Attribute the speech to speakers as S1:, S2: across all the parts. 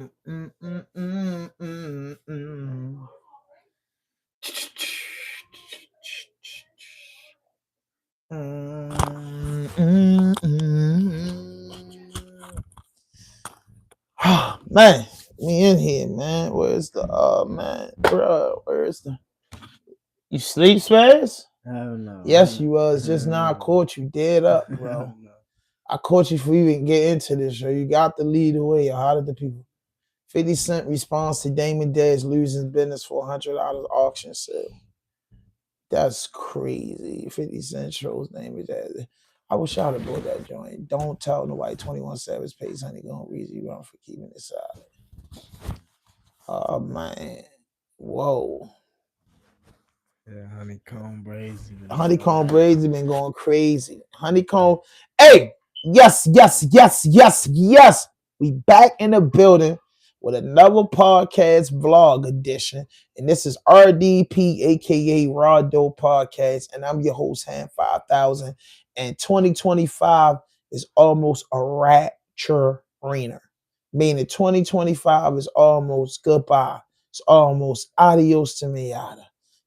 S1: Mm, mm, mm, mm, mm. Mm, mm, mm. Man, me in here, man. Where's the man, bro? Where's the you sleep, Spaz?
S2: Oh no.
S1: Yes, you was. Just now I caught you dead up, bro.
S2: No.
S1: I caught you before you even get into this show. You got to lead the way. How did the people? 50 Cent response to Damon Dez losing business for $100 auction sale. That's crazy. 50 Cent shows Damon Dez. I wish I'd have bought that joint. Don't tell nobody 21 Savage pays honey gonna Reezy run for keeping it silent. Oh man. Whoa.
S2: Yeah, honeycomb braids.
S1: Honeycomb braids have been going crazy. Honeycomb. Hey, yes, yes, yes, yes, yes. We back in the building with another podcast vlog edition. And this is RDP, aka Raw Dope Podcast. And I'm your host, Hand 5000. And 2025 is almost a rapture-rainer. Meaning 2025 is almost goodbye. It's almost adios to me.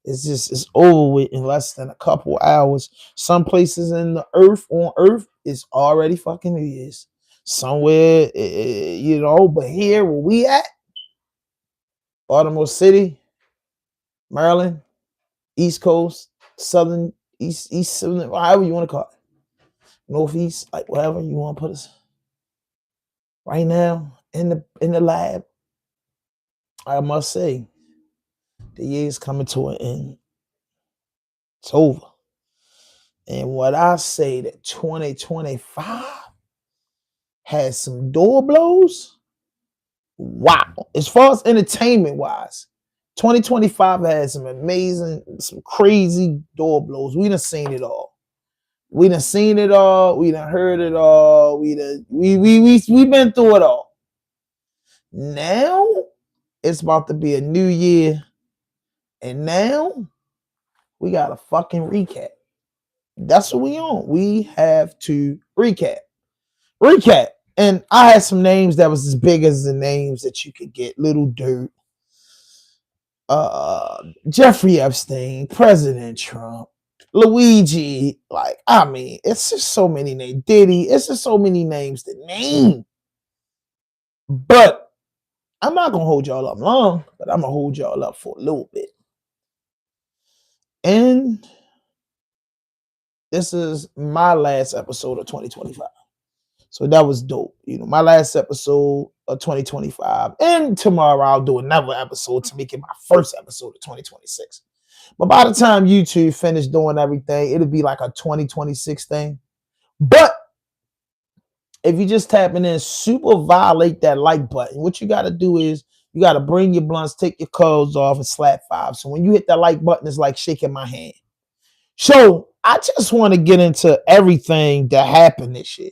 S1: It's over with in less than a couple hours. Some places in the on earth, it's already fucking New Year's. Somewhere, but here where we at, Baltimore City, Maryland, East Coast, Southern, East, Southern, however you want to call it. Northeast, like whatever you want to put us. Right now, in the lab, I must say, the year is coming to an end. It's over. And what I say that 2025 has some door blows. Wow. As far as entertainment wise, 2025 has some amazing, some crazy door blows. We done seen it all. We done seen it all. We done heard it all. We been through it all. Now it's about to be a new year. And now we got a fucking recap. That's what we on. We have to recap. And I had some names that was as big as the names that you could get. Little Dirt, Jeffrey Epstein, President Trump, Luigi. Like, I mean, it's just so many names. Diddy, it's just so many names to name. But I'm not gonna hold y'all up long, but I'm gonna hold y'all up for a little bit. And this is my last episode of 2025. So that was dope. My last episode of 2025. And tomorrow I'll do another episode to make it my first episode of 2026. But by the time YouTube finish doing everything, it'll be like a 2026 thing. But if you just tapping in, super violate that like button. What you got to do is you got to bring your blunts, take your clothes off, and slap 5. So when you hit that like button, it's like shaking my hand. So I just want to get into everything that happened this year.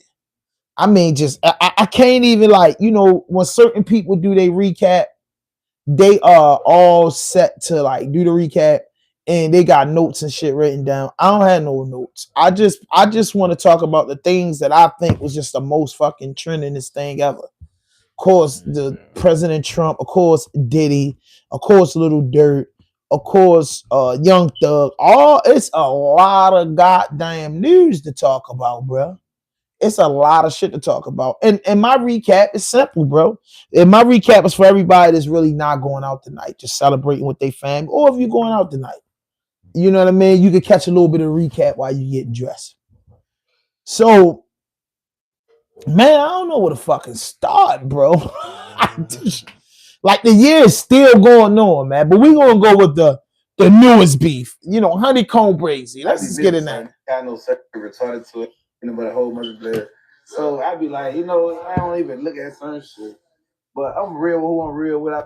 S1: I mean, I can't even when certain people do their recap, they are all set to do the recap and they got notes and shit written down. I don't have no notes. I just want to talk about the things that I think was just the most fucking trendingest thing ever. Of course, the President Trump, of course, Diddy, of course, Little Dirt, of course, Young Thug. It's a lot of goddamn news to talk about, bro. It's a lot of shit to talk about. And my recap is simple, bro. And my recap is for everybody that's really not going out tonight, just celebrating with their family. Or if you're going out tonight, you know what I mean? You can catch a little bit of recap while you getting dressed. So, man, I don't know where to fucking start, bro. Like the year is still going on, man. But we're gonna go with the newest beef. Honeycomb Brazy. Let's just get in there.
S3: I know certain retarded to it. But a whole bunch of players. So I'd be like, I don't even look at certain shit. But I'm real with who I'm real with. I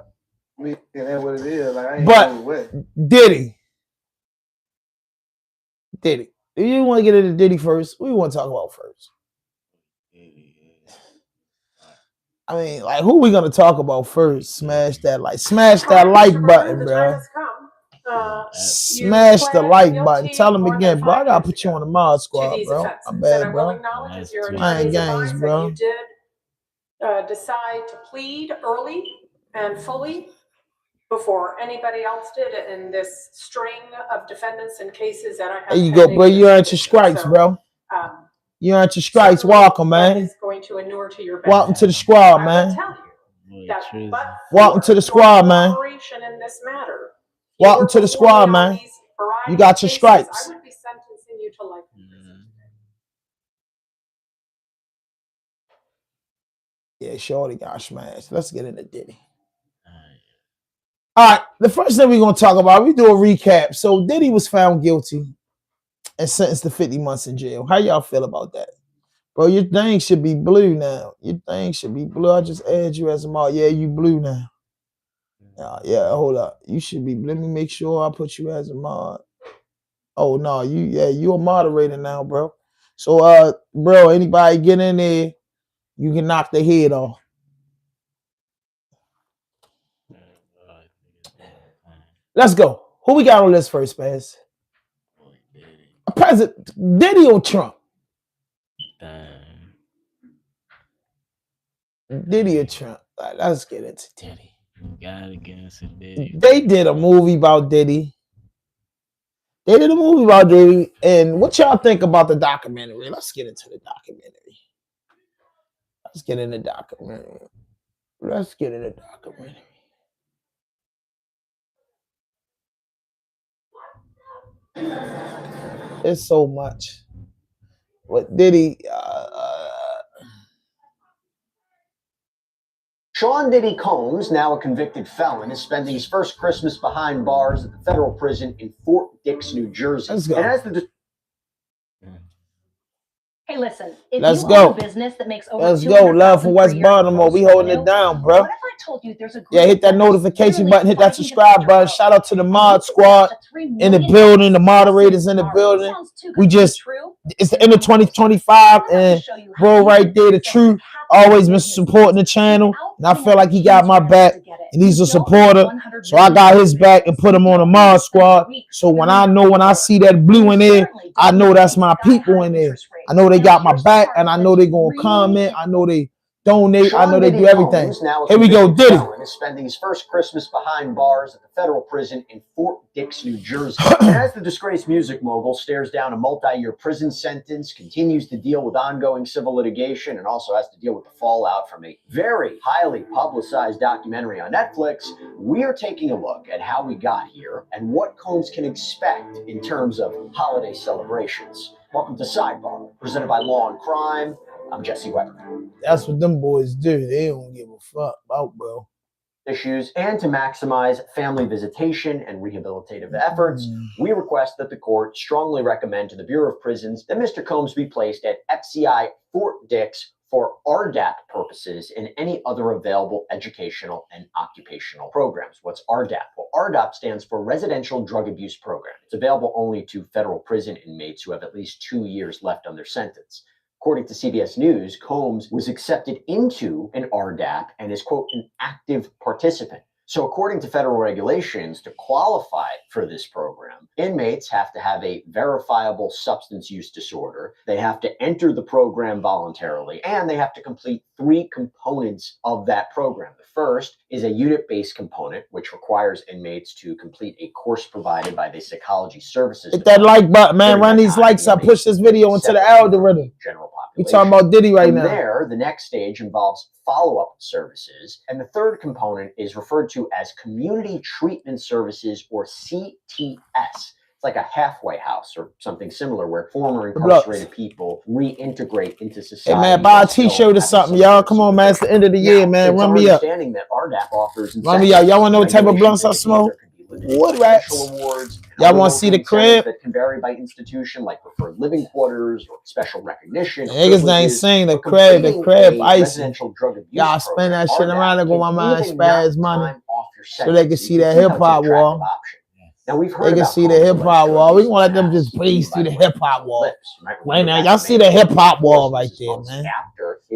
S3: mean, and that's what it is. Like, I ain't going away.
S1: Diddy. Do you want to get into Diddy first? What do you want to talk about first? I mean, who we gonna talk about first? Smash that like button, bro. Smash the like button. Tell them again, bro. I gotta put you on the mod squad, bro. I'm bad, bro. I ain't games, bro.
S4: decide to plead early and fully before anybody else did in this string of defendants and cases that I have.
S1: There you go, bro. You earned your stripes, bro. You earned your stripes. Welcome, man.
S4: Is going to inure to your
S1: welcome to the squad, man. Welcome to the squad, man.
S4: In this matter,
S1: welcome to the squad, man. You got your stripes.
S4: I would be sentencing you to life in prison.
S1: Yeah, Shorty got smashed. Let's get into Diddy. All right, the first thing we're going to talk about, we do a recap. So Diddy was found guilty and sentenced to 50 months in jail. How y'all feel about that? Bro, your thing should be blue now. Your thing should be blue. I just add you as a mod. Yeah, you blue now. Yeah, hold up. You should be, let me make sure I put you as a mod. Oh, no, you a moderator now, bro. So, bro, anybody get in there, you can knock their head off. Let's go. Who we got on this first, Spaz? President Diddy or Trump? Diddy or Trump? Right, let's get into Diddy.
S2: Gotta get into Diddy.
S1: They did a movie about Diddy. And what y'all think about the documentary? Let's get into the documentary. It's so much. What Diddy?
S5: Sean Diddy Combs, now a convicted felon, is spending his first Christmas behind bars at the federal prison in Fort Dix, New Jersey.
S1: Let's go.
S5: And as the
S6: Hey, listen. If
S1: Let's
S6: you
S1: go.
S6: own a business that makes over
S1: Let's go. Love from West Baltimore. We holding it down, bro.
S6: What if I told you there's a group
S1: Yeah, hit that notification button, hit that subscribe button. Shout out to the mod squad in the building, the moderators in the building. We just, it's the end of 2025, and bro, right there, the truth, always been supporting the channel, and I feel like he got my back, and he's a supporter, so I got his back and put him on the mod squad. So when I see that blue in there, I know that's my people in there. I know they got my back, and I know they gonna comment. I know they donate. I know they do everything. Here we go, Diddy.
S5: Is spending his first Christmas behind bars at the federal prison in Fort Dix, New Jersey. And as the disgraced music mogul stares down a multi-year prison sentence, continues to deal with ongoing civil litigation, and also has to deal with the fallout from a very highly publicized documentary on Netflix, we are taking a look at how we got here and what Combs can expect in terms of holiday celebrations. Welcome to Sidebar, presented by Law and Crime. I'm Jesse Weber.
S1: That's what them boys do. They don't give a fuck about, bro.
S5: Issues, and to maximize family visitation and rehabilitative efforts, we request that the court strongly recommend to the Bureau of Prisons that Mr. Combs be placed at FCI Fort Dix for RDAP purposes and any other available educational and occupational programs. What's RDAP? Well, RDAP stands for Residential Drug Abuse Program. It's available only to federal prison inmates who have at least 2 years left on their sentence. According to CBS News, Combs was accepted into an RDAP and is, quote, an active participant. So according to federal regulations, to qualify for this program, inmates have to have a verifiable substance use disorder, they have to enter the program voluntarily, and they have to complete 3 components of that program. The first is a unit-based component, which requires inmates to complete a course provided by the Psychology Services.
S1: Hit that like button, man. Run these likes up. Push this video into the algorithm.
S5: General population.
S1: We talking about Diddy right now.
S5: From there, the next stage involves follow-up services, and the third component is referred to as Community Treatment Services, or CTS. It's like a halfway house or something similar, where former incarcerated people reintegrate into society.
S1: Hey man, buy a t-shirt or something, y'all. Come on, man. It's the end of the year, man. Run me up.
S5: Understanding that RDAP offers
S1: run me up. Y'all want to know what type of blunts I smoke? Wood rats.
S5: Awards.
S1: Y'all want to see the crib?
S5: That can vary by institution, like preferred living quarters or special recognition.
S1: Niggas ain't saying the crib icy. Y'all spend that shit around and go my mind spaz money so they can see that hip hop wall.
S5: Now we've heard
S1: they can see the hip hop wall. We gonna let them just breeze through the hip hop wall. Right now, y'all see the hip hop wall right there, man.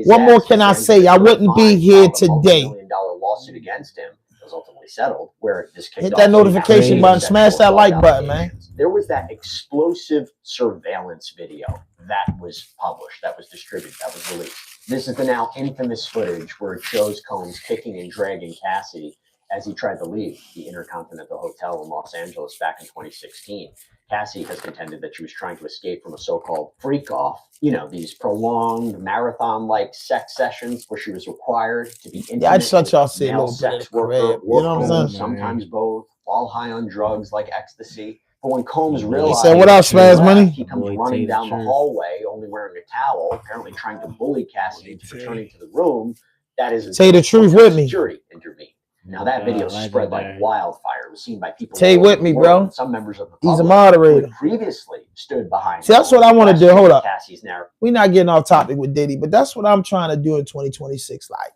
S1: What more can I say? I wouldn't be here today.
S5: $1 million lawsuit against him was ultimately settled, where this
S1: hit that notification button, smash that like button, man.
S5: There was that explosive surveillance video that was published, that was distributed, that was released. This is the now infamous footage where it shows Combs kicking and dragging Cassie as he tried to leave the Intercontinental Hotel in Los Angeles back in 2016. Cassie has contended that she was trying to escape from a so-called freak-off, you know, these prolonged marathon-like sex sessions where she was required to be intimate.
S1: Yeah, I just thought y'all say a
S5: male
S1: little bit of
S5: sex
S1: the
S5: worker,
S1: crib. You
S5: or
S1: know what I'm
S5: Combs,
S1: saying?
S5: sometimes both, while high on drugs like ecstasy. But when Combs
S2: He
S5: realized
S1: said, "What up, Smash
S5: left,
S1: Money?"
S5: he comes
S2: Boy,
S5: running
S2: Taylor
S5: down the
S2: Church.
S5: hallway, only wearing a towel, apparently trying to bully Cassie into returning to the room. That is,
S1: Say the truth with me.
S5: Security intervened. Now that video spread like
S2: Legendary.
S5: wildfire. It was seen by people
S1: Say
S5: all
S1: with
S5: over
S1: me,
S5: the
S1: bro.
S5: world, and some members of the
S1: He's a
S5: public who
S1: moderator.
S5: had previously stood behind.
S1: See, that's what I want to do. Hold up.
S5: Cassie's narrative.
S1: We're not getting off topic with Diddy, but that's what I'm trying to do in 2026. Like,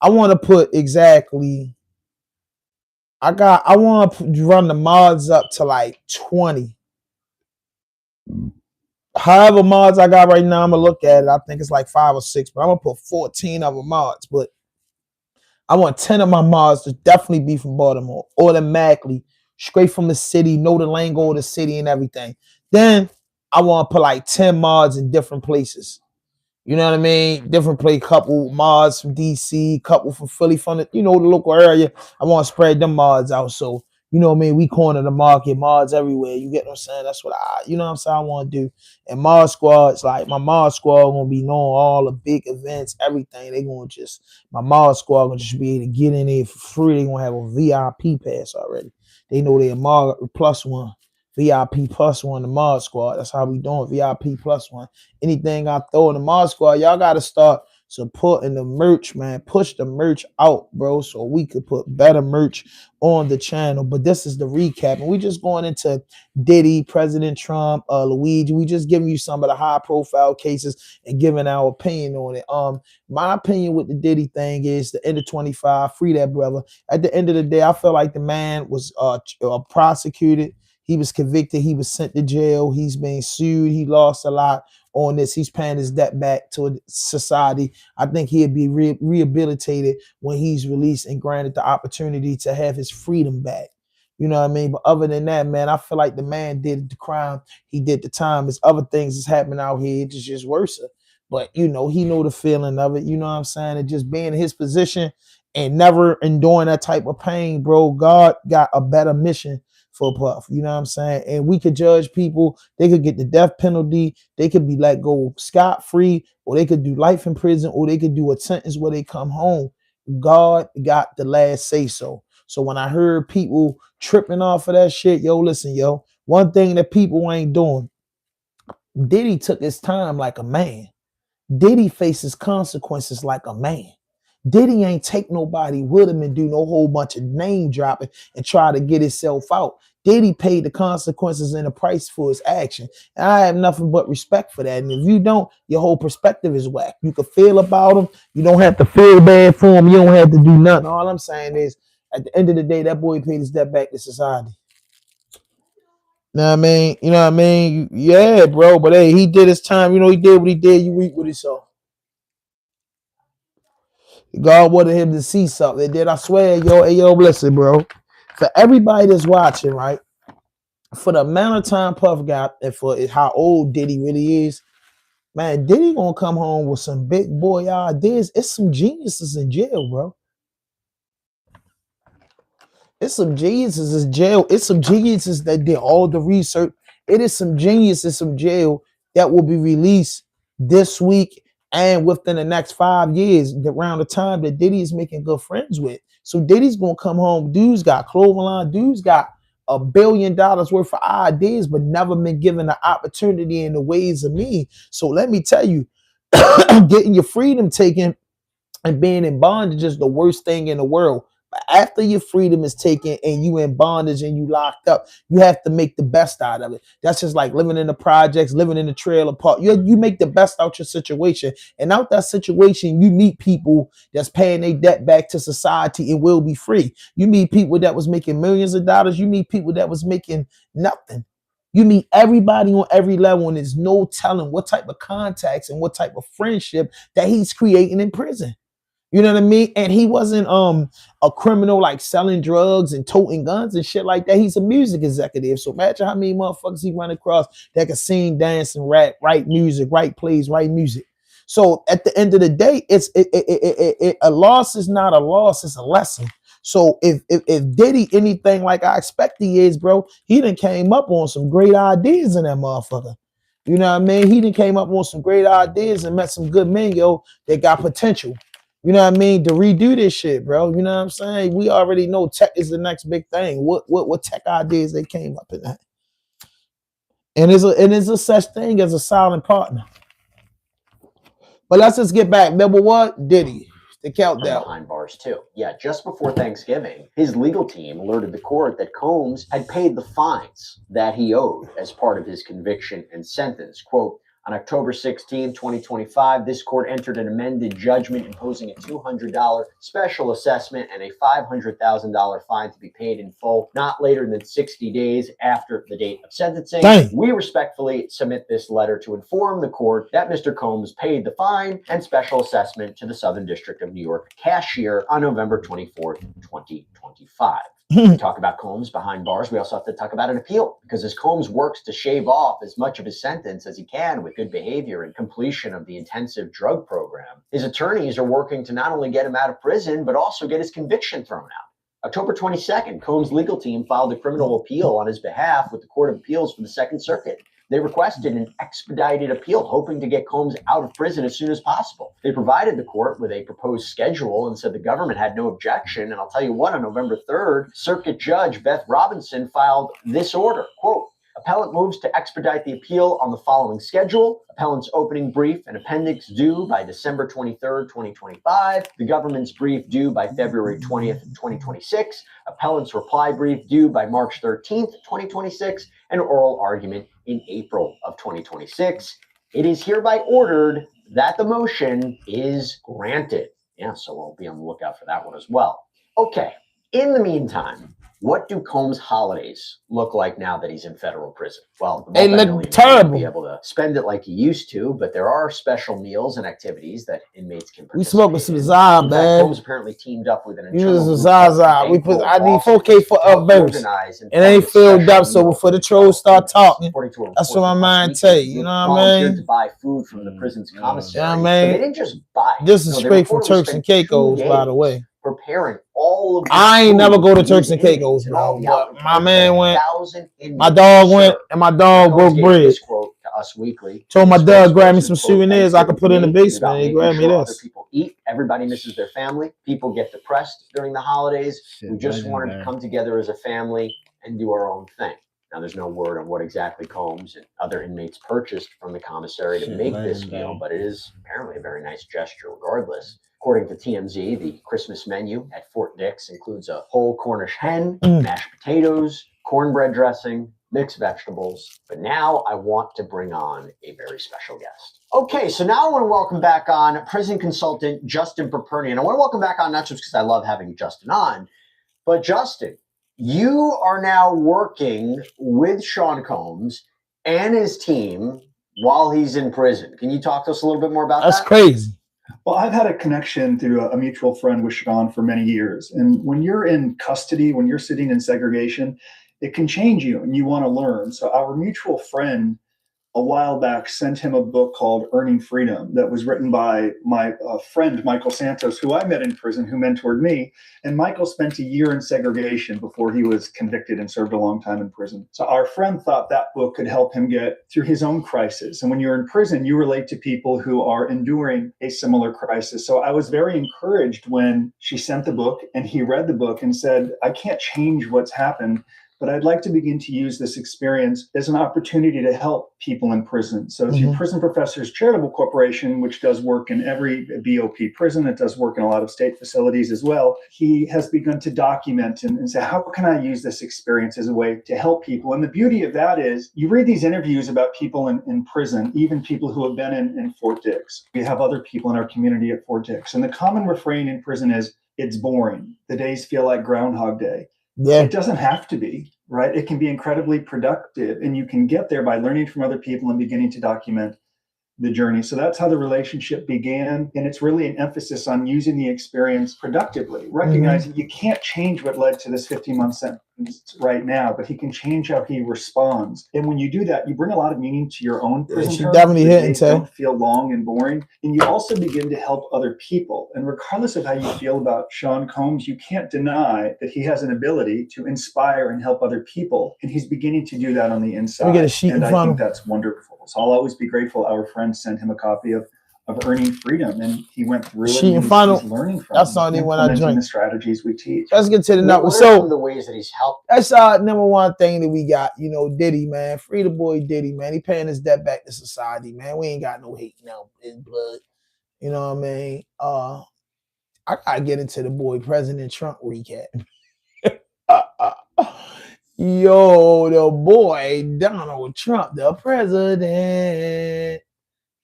S1: I want to put exactly. I want to run the mods up to like 20. However mods I got right now, I'm gonna look at it. I think it's like 5 or 6, but I'm gonna put 14 of them mods. But I want 10 of my mods to definitely be from Baltimore, automatically, straight from the city, know the lingo of the city and everything. Then I want to put like 10 mods in different places. You know what I mean? Different play, couple mods from DC, couple from Philly, from the, the local area. I want to spread them mods out. So, you know what I mean? We corner the market, mods everywhere. You get what I'm saying? That's what I'm saying? I want to do. And mod squads, like my mod squad gonna be knowing all the big events, everything. They gonna just, my mod squad gonna just be able to get in there for free. They gonna have a VIP pass already. They know they're mod plus one. VIP plus one, the mod squad. That's how we doing. VIP plus one. Anything I throw in the mod squad, y'all got to start supporting the merch, man. Push the merch out, bro, so we could put better merch on the channel. But this is the recap, and we just going into Diddy, President Trump, LUIGI. We just giving you some of the high profile cases and giving our opinion on it. My opinion with the Diddy thing is the end of 25, free that brother. At the end of the day, I feel like the man was prosecuted. He was convicted. He was sent to jail. He's being sued. He lost a lot on this. He's paying his debt back to society. I think he'd be rehabilitated when he's released and granted the opportunity to have his freedom back. You know what I mean? But other than that, man, I feel like the man did the crime. He did the time. There's other things that's happening out here. It's just worse. But, he know the feeling of it. You know what I'm saying? And just being in his position and never enduring that type of pain, bro. God got a better mission for Puff, you know what I'm saying? And we could judge people. They could get the death penalty. They could be let go scot-free, or they could do life in prison, or they could do a sentence where they come home. God got the last say so. So when I heard people tripping off of that shit, listen, one thing that people ain't doing, Diddy took his time like a man. Diddy faces consequences like a man. Diddy ain't take nobody with him and do no whole bunch of name dropping and try to get himself out. Diddy paid the consequences and the price for his action. And I have nothing but respect for that. And if you don't, your whole perspective is whack. You can feel about him. You don't have to feel bad for him. You don't have to do nothing. All I'm saying is, at the end of the day, that boy paid his debt back to society. You know what I mean? You know what I mean? Yeah, bro. But hey, he did his time. He did what he did. You reap what he saw. God wanted him to see something. And then I swear, listen, bro. For everybody that's watching, right? For the amount of time Puff got and for how old Diddy really is, man, Diddy gonna come home with some big boy ideas. It's some geniuses in jail, bro. It's some geniuses in jail. It's some geniuses that did all the research. It is some geniuses in jail that will be released this week and within the next 5 years, around the time that Diddy is making good friends with. So Diddy's gonna come home. Dude's got clothing line. Dude's got $1 billion worth of ideas, but never been given the opportunity in the ways of me. So let me tell you, getting your freedom taken and being in bondage is the worst thing in the world. But after your freedom is taken and you in bondage and you locked up, you have to make the best out of it. That's just like living in the projects, living in the trailer park. You make the best out your situation. And out that situation, you meet people that's paying their debt back to society and will be free. You meet people that was making millions of dollars. You meet people that was making nothing. You meet everybody on every level, and there's no telling what type of contacts and what type of friendship that he's creating in prison. You know what I mean? And he wasn't a criminal like selling drugs and toting guns and shit like that. He's a music executive. So imagine how many motherfuckers he run across that can sing, dance, and rap, write music, write plays, write music. So at the end of the day, a loss is not a loss, it's a lesson. So if Diddy anything like I expect he is, bro, he done came up on some great ideas in that motherfucker. You know what I mean? He done came up on some great ideas and met some good men, yo, that got potential. You know what I mean? To redo this shit, bro. You know what I'm saying? We already know tech is the next big thing. What tech ideas they came up in that? And there's a such thing as a silent partner. But let's just get back. Number one, Diddy. The countdown.
S5: Behind bars too. Yeah, just before Thanksgiving, his legal team alerted the court that Combs had paid the fines that he owed as part of his conviction and sentence. Quote, on October 16, 2025, this court entered an amended judgment imposing a $200 special assessment and a $500,000 fine to be paid in full not later than 60 days after the date of sentencing.
S1: Dang.
S5: We respectfully submit this letter to inform the court that Mr. Combs paid the fine and special assessment to the Southern District of New York cashier on November 24th, 2025. We talk about Combs behind bars. We also have to talk about an appeal, because as Combs works to shave off as much of his sentence as he can with good behavior and completion of the intensive drug program, his attorneys are working to not only get him out of prison, but also get his conviction thrown out. October 22nd, Combs' legal team filed a criminal appeal on his behalf with the Court of Appeals for the Second Circuit. They requested an expedited appeal, hoping to get Combs out of prison as soon as possible. They provided the court with a proposed schedule and said the government had no objection. And I'll tell you what, on November 3rd, Circuit Judge Beth Robinson filed this order, quote, appellant moves to expedite the appeal on the following schedule. Appellant's opening brief and appendix due by December 23rd, 2025. The government's brief due by February 20th, 2026. Appellant's reply brief due by March 13th, 2026. And oral argument in April of 2026. It is hereby ordered that the motion is granted. Yeah, so we'll be on the lookout for that one as well. Okay, in the meantime, what do Combs' holidays look like now that he's in federal prison? Well, the
S1: They look
S5: multimillionaire
S1: terrible.
S5: won't be able to spend it like he used to, but there are special meals and activities that inmates can
S1: We
S5: participate
S1: smoking some
S5: in.
S1: Zah,
S5: In fact,
S1: man.
S5: Combs apparently teamed up with an
S1: You
S5: internal
S1: some
S5: group
S1: Zaza.
S5: called
S1: We put.
S5: Bank
S1: I need
S5: Boston
S1: 4K for
S5: to help
S1: verse.
S5: organize and
S1: It ain't
S5: fund
S1: filled
S5: special
S1: up, so
S5: meals
S1: before the
S5: for
S1: trolls start
S5: inmates.
S1: talking,
S5: According to a
S1: that's
S5: report
S1: what my
S5: from
S1: mind
S5: last
S1: tell
S5: week,
S1: you.
S5: the
S1: You
S5: group
S1: know what I
S5: volunteered
S1: mean?
S5: to buy food from the prison's
S1: You know what
S5: commissary.
S1: I
S5: So they
S1: mean?
S5: didn't just buy it.
S1: This is
S5: No, they
S1: straight from
S5: reportedly
S1: Turks and
S5: spent 2
S1: Caicos, by the
S5: days
S1: way.
S5: preparing all of the
S1: I ain't never
S5: food
S1: go to
S5: for
S1: Turks
S5: these
S1: and Caicos,
S5: inmates and all
S1: bro.
S5: the
S1: But
S5: outreach
S1: my
S5: work that
S1: man went.
S5: 1,000
S1: My
S5: inmates
S1: dog went,
S5: served.
S1: and my
S5: Now,
S1: dog
S5: Combs
S1: broke
S5: gave
S1: bread.
S5: this quote to Us Weekly.
S1: Told my
S5: His
S1: dog grab me
S5: spokesperson,
S1: some
S5: quote,
S1: souvenirs I could put in the
S5: Thanksgiving
S1: basement.
S5: is
S1: He
S5: about
S1: grabbed me
S5: making sure
S1: this.
S5: other people eat. Everybody misses their family. People get depressed during the holidays.
S2: Shit,
S5: We just wanted to
S2: legendary.
S5: come together as a family and do our own thing. Now, there's no word on what exactly Combs and other inmates purchased from the commissary to
S2: Shit,
S5: make this
S2: legendary.
S5: meal, but it is apparently a very nice gesture regardless. According to TMZ, the Christmas menu at Fort Dix includes a whole Cornish hen, mashed potatoes, cornbread dressing, mixed vegetables. But now I want to bring on a very special guest. Okay, so now I want to welcome back on prison consultant Justin Perperni. And I want to welcome back on not just because I love having Justin on, but Justin, you are now working with Sean Combs and his team while he's in prison. Can you talk to us a little bit more about
S1: That's
S5: that?
S1: crazy.
S7: Well, I've had a connection through a mutual friend with Sean for many years. And when you're in custody, when you're sitting in segregation, it can change you and you want to learn. So our mutual friend a while back sent him a book called Earning Freedom that was written by my friend, Michael Santos, who I met in prison, who mentored me. And Michael spent a year in segregation before he was convicted and served a long time in prison. So our friend thought that book could help him get through his own crisis. And when you're in prison, you relate to people who are enduring a similar crisis. So I was very encouraged when she sent the book and he read the book and said, I can't change what's happened, but I'd like to begin to use this experience as an opportunity to help people in prison. So through Prison Professors Charitable Corporation, which does work in every BOP prison, it does work in a lot of state facilities as well, he has begun to document and say, how can I use this experience as a way to help people? And the beauty of that is you read these interviews about people in prison, even people who have been in Fort Dix. We have other people in our community at Fort Dix. And the common refrain in prison is, it's boring. The days feel like Groundhog Day.
S1: Yeah.
S7: It doesn't have to be, right? It can be incredibly productive, and you can get there by learning from other people and beginning to document the journey. So that's how the relationship began. And it's really an emphasis on using the experience productively, recognizing you can't change what led to this 15-month sentence. happens right now, but he can change how he responds. And when you do that, you bring a lot of meaning to your own prison term.
S1: Definitely
S7: The
S1: hitting,
S7: days
S1: Tay.
S7: don't feel long and boring. And you also begin to help other people. And regardless of how you feel about Sean Combs, you can't deny that he has an ability to inspire and help other people. And he's beginning to do that on the inside.
S1: Let me get a sheet
S7: and
S1: in
S7: I
S1: front
S7: think
S1: of him.
S7: that's wonderful. So I'll always be grateful our friend sent him a copy of Earning Freedom, and he went through it,
S1: Sheet
S7: and
S1: in front of
S7: he's learning from
S1: That's
S7: it,
S1: the only one I
S7: implementing
S1: drink.
S7: the strategies we teach.
S1: Let's get to the
S5: What
S1: number.
S5: are some of
S1: So
S5: the ways that he's helped?
S1: that's number one thing that we got. You know, Diddy, man. Free the boy Diddy, man. He paying his debt back to society, man. We ain't got no hate now in blood. You know what I mean? I gotta get into the boy President Trump recap. Yo, the boy Donald Trump, the president.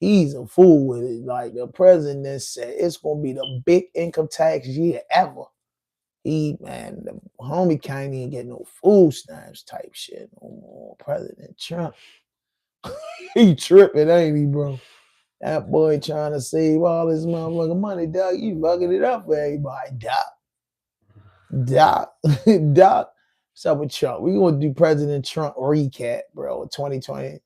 S1: He's a fool with it. Like the president said, it's gonna be the big income tax year ever. Man, the homie can't even get no food stamps type shit no more. President Trump. He tripping, ain't he, bro? That boy trying to save all his motherfucking money, dog. You fucking it up for everybody, Doc. Doc. What's up with Trump? We gonna do President Trump recap, bro, 2020.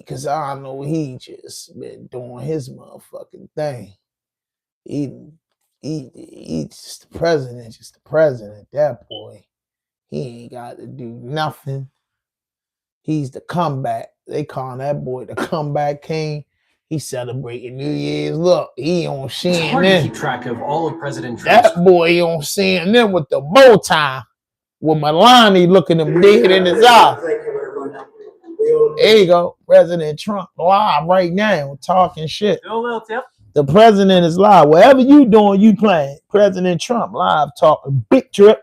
S1: Cause I know he just been doing his motherfucking thing. He just the president. That boy, he ain't got to do nothing. He's the comeback. They call that boy the comeback king. He's celebrating New Year's. Look, he on CNN.
S8: It's hard to keep track of all of President Trump's.
S1: That boy on CNN with the bow tie, with Melania looking him dead in his eye.
S9: Thank you very much.
S1: There you go, President Trump live right now talking shit.
S8: No little tip.
S1: The president is live. Whatever you doing, you playing. President Trump live talking. Big trip.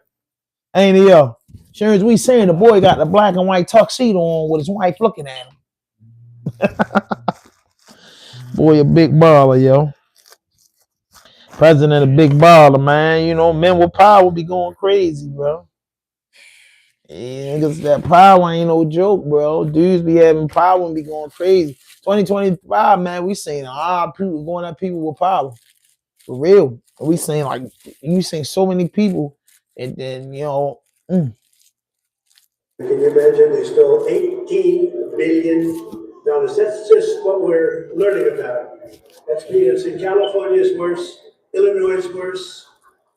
S1: Ain't he, yo? Sure as we saying, the boy got the black and white tuxedo on with his wife looking at him. Boy, a big baller, yo. President a big baller, man. You know, men with power be going crazy, bro. Yeah, because that power ain't no joke, bro. Dudes be having power and be going crazy. 2025, man, we seen a lot of people going at people with power. For real. We seen like, you seen so many people, and then, you know.
S9: Can you imagine they stole $18 billion? That's just what we're learning about. That's peanuts. In California is worse, Illinois is worse,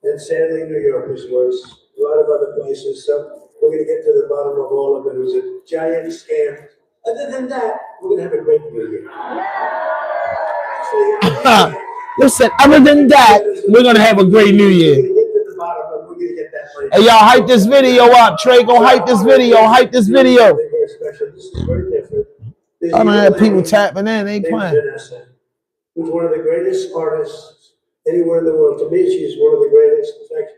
S9: and sadly New York is worse. A lot of other places. So we're going to get to the bottom of all of it. It was a giant scam. Other than that, we're going to have a great New Year. Actually,
S1: listen, other than that, we're going to have a great New Year.
S9: we're going to get to the bottom, but we're going to get that money.
S1: Hey, y'all, hype this video up. Trey, go hype this video. Hype this video.
S9: This is very different.
S1: I don't have people tapping in. They ain't playing.
S9: Vanessa, who's one of the greatest artists anywhere in the world. To me, she's one of the greatest. In fact,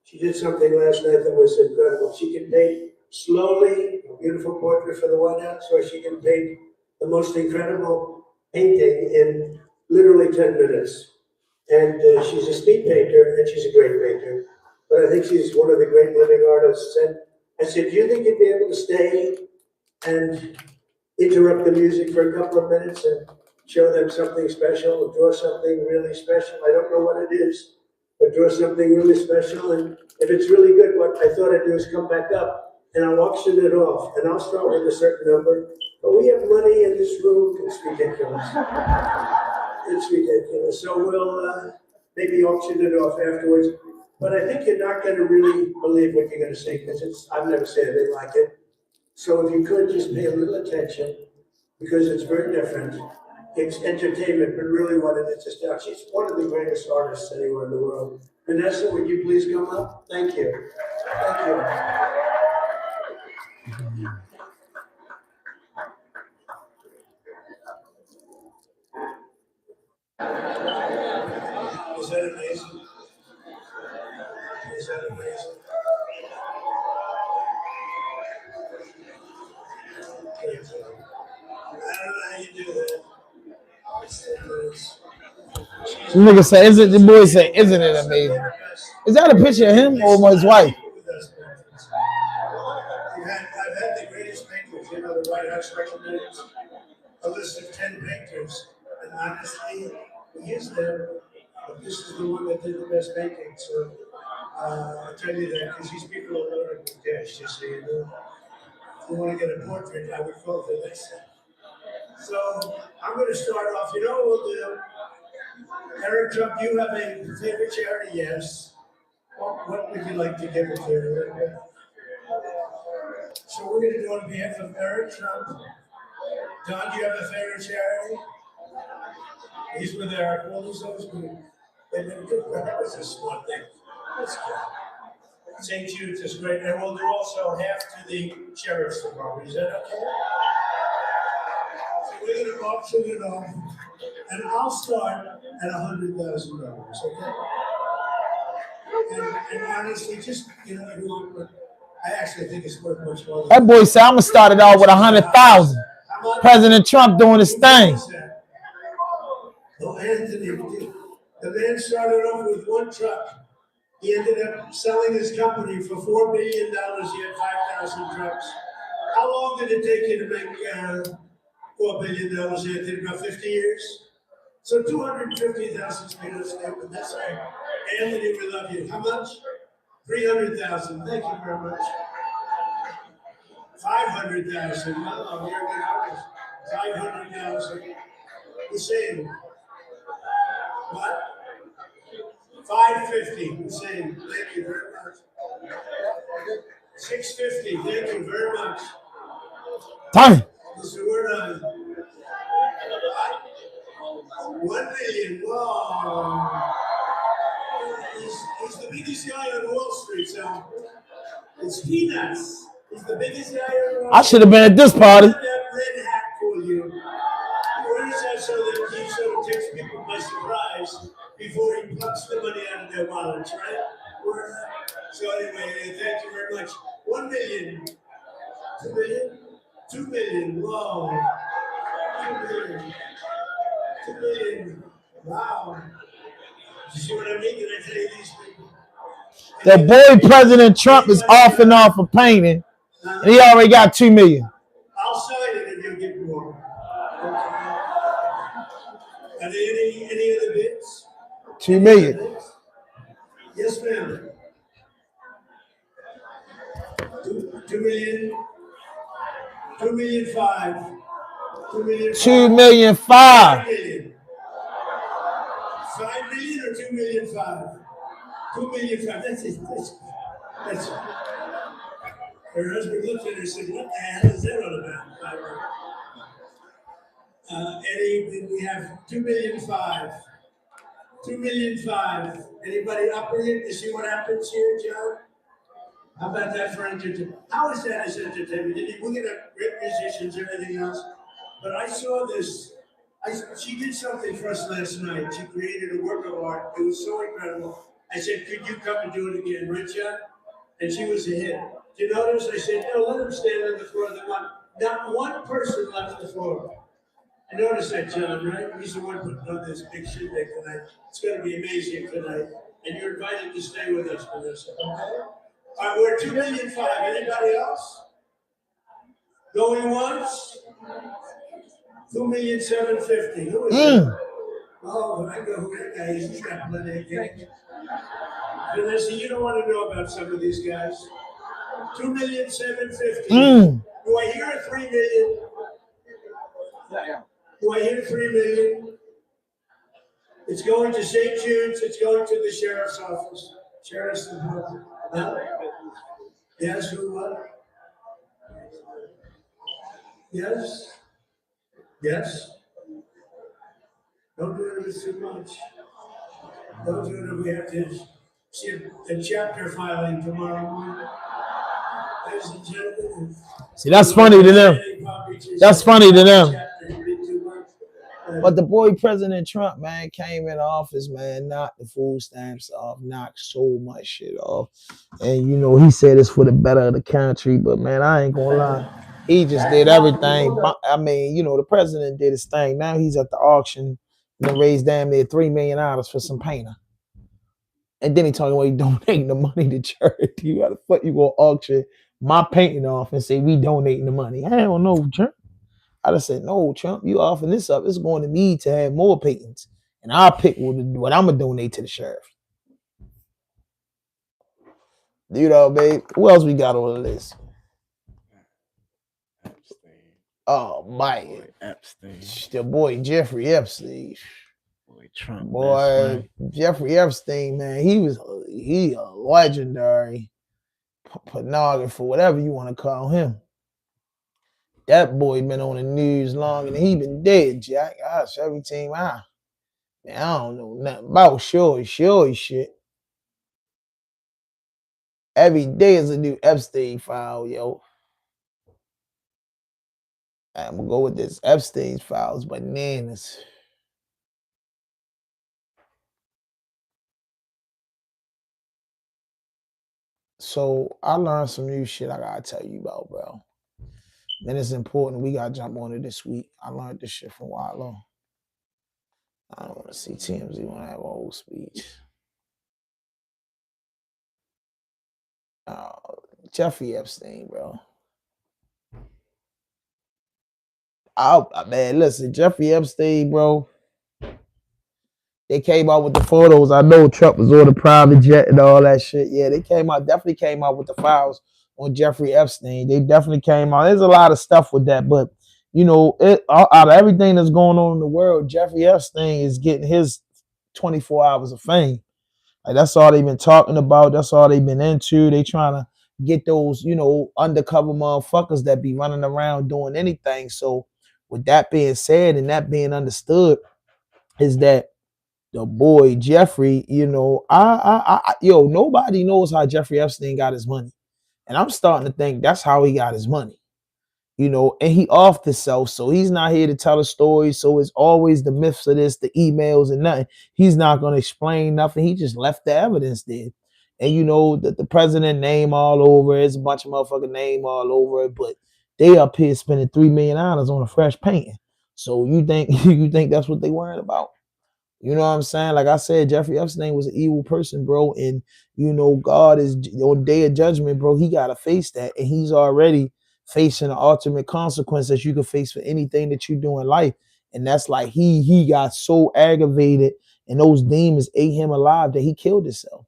S9: she did something last night that was incredible. She can paint slowly a beautiful portrait for the White House, or she can paint the most incredible painting in literally 10 minutes. And she's a speed painter, and she's a great painter. But I think she's one of the great living artists. And I said, do you think you'd be able to stay and interrupt the music for a couple of minutes and show them something special, or draw something really special? I don't know what it is, but draw something really special. And if it's really good, what I thought I'd do is come back up and I'll auction it off. And I'll start with a certain number. But we have money in this room. It's ridiculous. It's ridiculous. So we'll maybe auction it off afterwards. But I think you're not going to really believe what you're going to see, because I've never seen anything like it. So if you could just pay a little attention, because it's very different. It's entertainment, but really what it is, she's one of the greatest artists anywhere in the world. Vanessa, would you please come up? Thank you. Thank you. Is that amazing? Is that amazing? I don't know how you do that.
S1: Some nigga say, the boy say, isn't it amazing? Is that a picture of him or his wife?
S9: I've had the greatest painters, the White House recommended a list of 10 painters, and honestly, we use them, but this is the one that did the best painting, so I'll tell you that because these people are learning with cash, just so you know. If you want to get a portrait, I would call for this. So I'm going to start off. You know what we'll do? Eric Trump, you have a favorite charity? Yes. What would you like to give it to? So we're going to do on behalf of Eric Trump. Don, do you have a favorite charity? He's with Eric. Well, he's always been. They've been good. That was a smart thing. That's good. St. Jude's is great. And we'll do also half to the sheriff's department. Is that okay? So we're going to auction it off. And I'll start at $100,000, okay? And honestly, just, you know, I actually think it's worth much more.
S1: That boy said, I'm going to start it off with 100,000. President Trump doing his thing.
S9: Oh, Anthony, the man started off with one truck. He ended up selling his company for $4 billion. He had 5,000 trucks. How long did it take you to make $4 billion, Anthony? About 50 years? So 250,000 students. That's right. Anthony, we love you. How much? 300,000. Thank you very much. 500,000. Oh, you're good artist. 500,000. Hussein. What? 550. Hussein. Thank you very much. 650. Thank you very much.
S1: Time.
S9: Mr. Word 1 million. Whoa. He's the biggest guy on Wall Street, so it's peanuts. He's the biggest guy on Wall Street.
S1: I should have been at this party.
S9: That red hat for you. He wears that so that he sort of takes people by surprise before he plucks the money out of their wallets, right? So anyway, thank you very much. 1 million. 2 million? 2 million. Whoa. 2 million. 2 million. Wow. You see what I mean? Did I tell you these people?
S1: The boy President Trump is off and off of painting, and he already got 2 million.
S9: I'll sign it and you'll get more. Are there any other bids?
S1: 2 million.
S9: Yes, ma'am. 2 million. 2 million 5. 2 million
S1: 2 million 5.
S9: 5 million. 5 million or 2 million 5? 2 million 5. That's it. That's it. Her husband looked at her and said, "What the hell is that all about?" Eddie, we have 2 million 5. 2 million 5. Anybody up with it? You see what happens here, John? How about that for entertainment? How is that as entertainment? We're gonna great musicians, everything else. But I saw this. She did something for us last night. She created a work of art. It was so incredible. I said, "Could you come and do it again, Richard?" And she was a hit. Do you notice? I said, "No, let them stand on the floor." Not one person left the floor. You notice that, John, right? He's the one putting on this big shit there tonight. It's going to be amazing tonight. And you're invited to stay with us, Vanessa. Okay? All right, we're 2 million 5. Anybody else? Going once? 2 million 750. Who is that? Oh, I know who that guy is. He's got plenty of games. Vanessa, you don't want to know about some of these guys. 2 million 750. Do I hear a 3 million? Yeah. Do I hear 3 million? It's going to St. Jude's. It's going to the sheriff's office. Sheriff's department. No? Yes, who what? Yes? Yes? Don't do it if it's too much. Don't do it if we have to see the chapter filing tomorrow morning. Ladies and gentlemen.
S1: See, that's funny to them. That's funny to them. But the boy President Trump, man, came in office, man, knocked the food stamps off, knocked so much shit off. And, you know, he said it's for the better of the country. But, man, I ain't going to lie. He just did everything. I mean, you know, the president did his thing. Now he's at the auction and raised damn near $3 million for some painter. And then he talking about he donating the money to charity. How the fuck you gonna auction my painting off and say we donating the money? I don't know, Trump. I just said, no, Trump, you offering this up. It's going to me to have more paintings. And I'll pick what I'm going to donate to the sheriff. You know, babe. Who else we got on the list?
S2: Epstein.
S1: Oh, Mike.
S2: Boy, Epstein.
S1: The boy Jeffrey Epstein.
S2: Boy, Trump.
S1: Boy, Jeffrey Epstein, man, he a legendary pornographer, whatever you want to call him. That boy been on the news longer than he been dead, Jack. Gosh, every time man, I don't know nothing about sure shit. Every day is a new Epstein file, yo. I'm gonna go with this Epstein files, bananas. So I learned some new shit I gotta tell you about, bro. And it's important. We gotta jump on it this week. I learned this shit from Wallow. I don't want to see TMZ want to have a whole speech. Jeffrey Epstein, bro. Man, listen, Jeffrey Epstein, bro. They came out with the photos. I know Trump was on the private jet and all that shit. Yeah, they definitely came out with the files on Jeffrey Epstein. They definitely came out. There's a lot of stuff with that, but you know, out of everything that's going on in the world, Jeffrey Epstein is getting his 24 hours of fame. Like that's all they've been talking about. That's all they've been into. They trying to get those, you know, undercover motherfuckers that be running around doing anything. So with that being said and that being understood, is that the boy Jeffrey, you know, nobody knows how Jeffrey Epstein got his money. And I'm starting to think that's how he got his money. You know, and he off the self, so he's not here to tell a story. So it's always the myths of this, the emails and nothing. He's not going to explain nothing. He just left the evidence there. And you know that the president name all over it. It's a bunch of motherfucking name all over it, but they up here spending $3 million on a fresh painting. So you think that's what they worried about? You know what I'm saying? Like I said, Jeffrey Epstein was an evil person, bro. And, you know, God is on day of judgment, bro. He got to face that. And he's already facing the ultimate consequence that you can face for anything that you do in life. And that's like he got so aggravated and those demons ate him alive that he killed himself.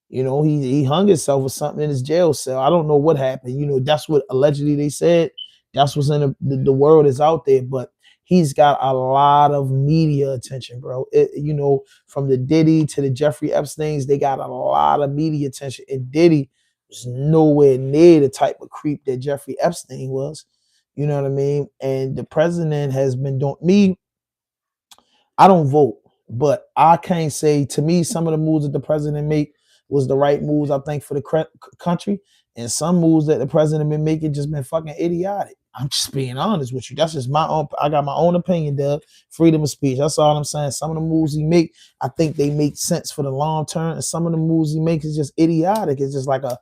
S1: You know, he hung himself or something in his jail cell. I don't know what happened. You know, that's what allegedly they said. That's what's in the world is out there. But he's got a lot of media attention, bro. You know, from the Diddy to the Jeffrey Epsteins, they got a lot of media attention. And Diddy was nowhere near the type of creep that Jeffrey Epstein was. You know what I mean? And the president has been doing me. I don't vote, but I can't say to me some of the moves that the president make was the right moves, I think, for the country. And some moves that the president been making just been fucking idiotic. I'm just being honest with you. That's just my own. I got my own opinion, Doug. Freedom of speech. That's all I'm saying. Some of the moves he make, I think they make sense for the long term. And some of the moves he makes is just idiotic. It's just like a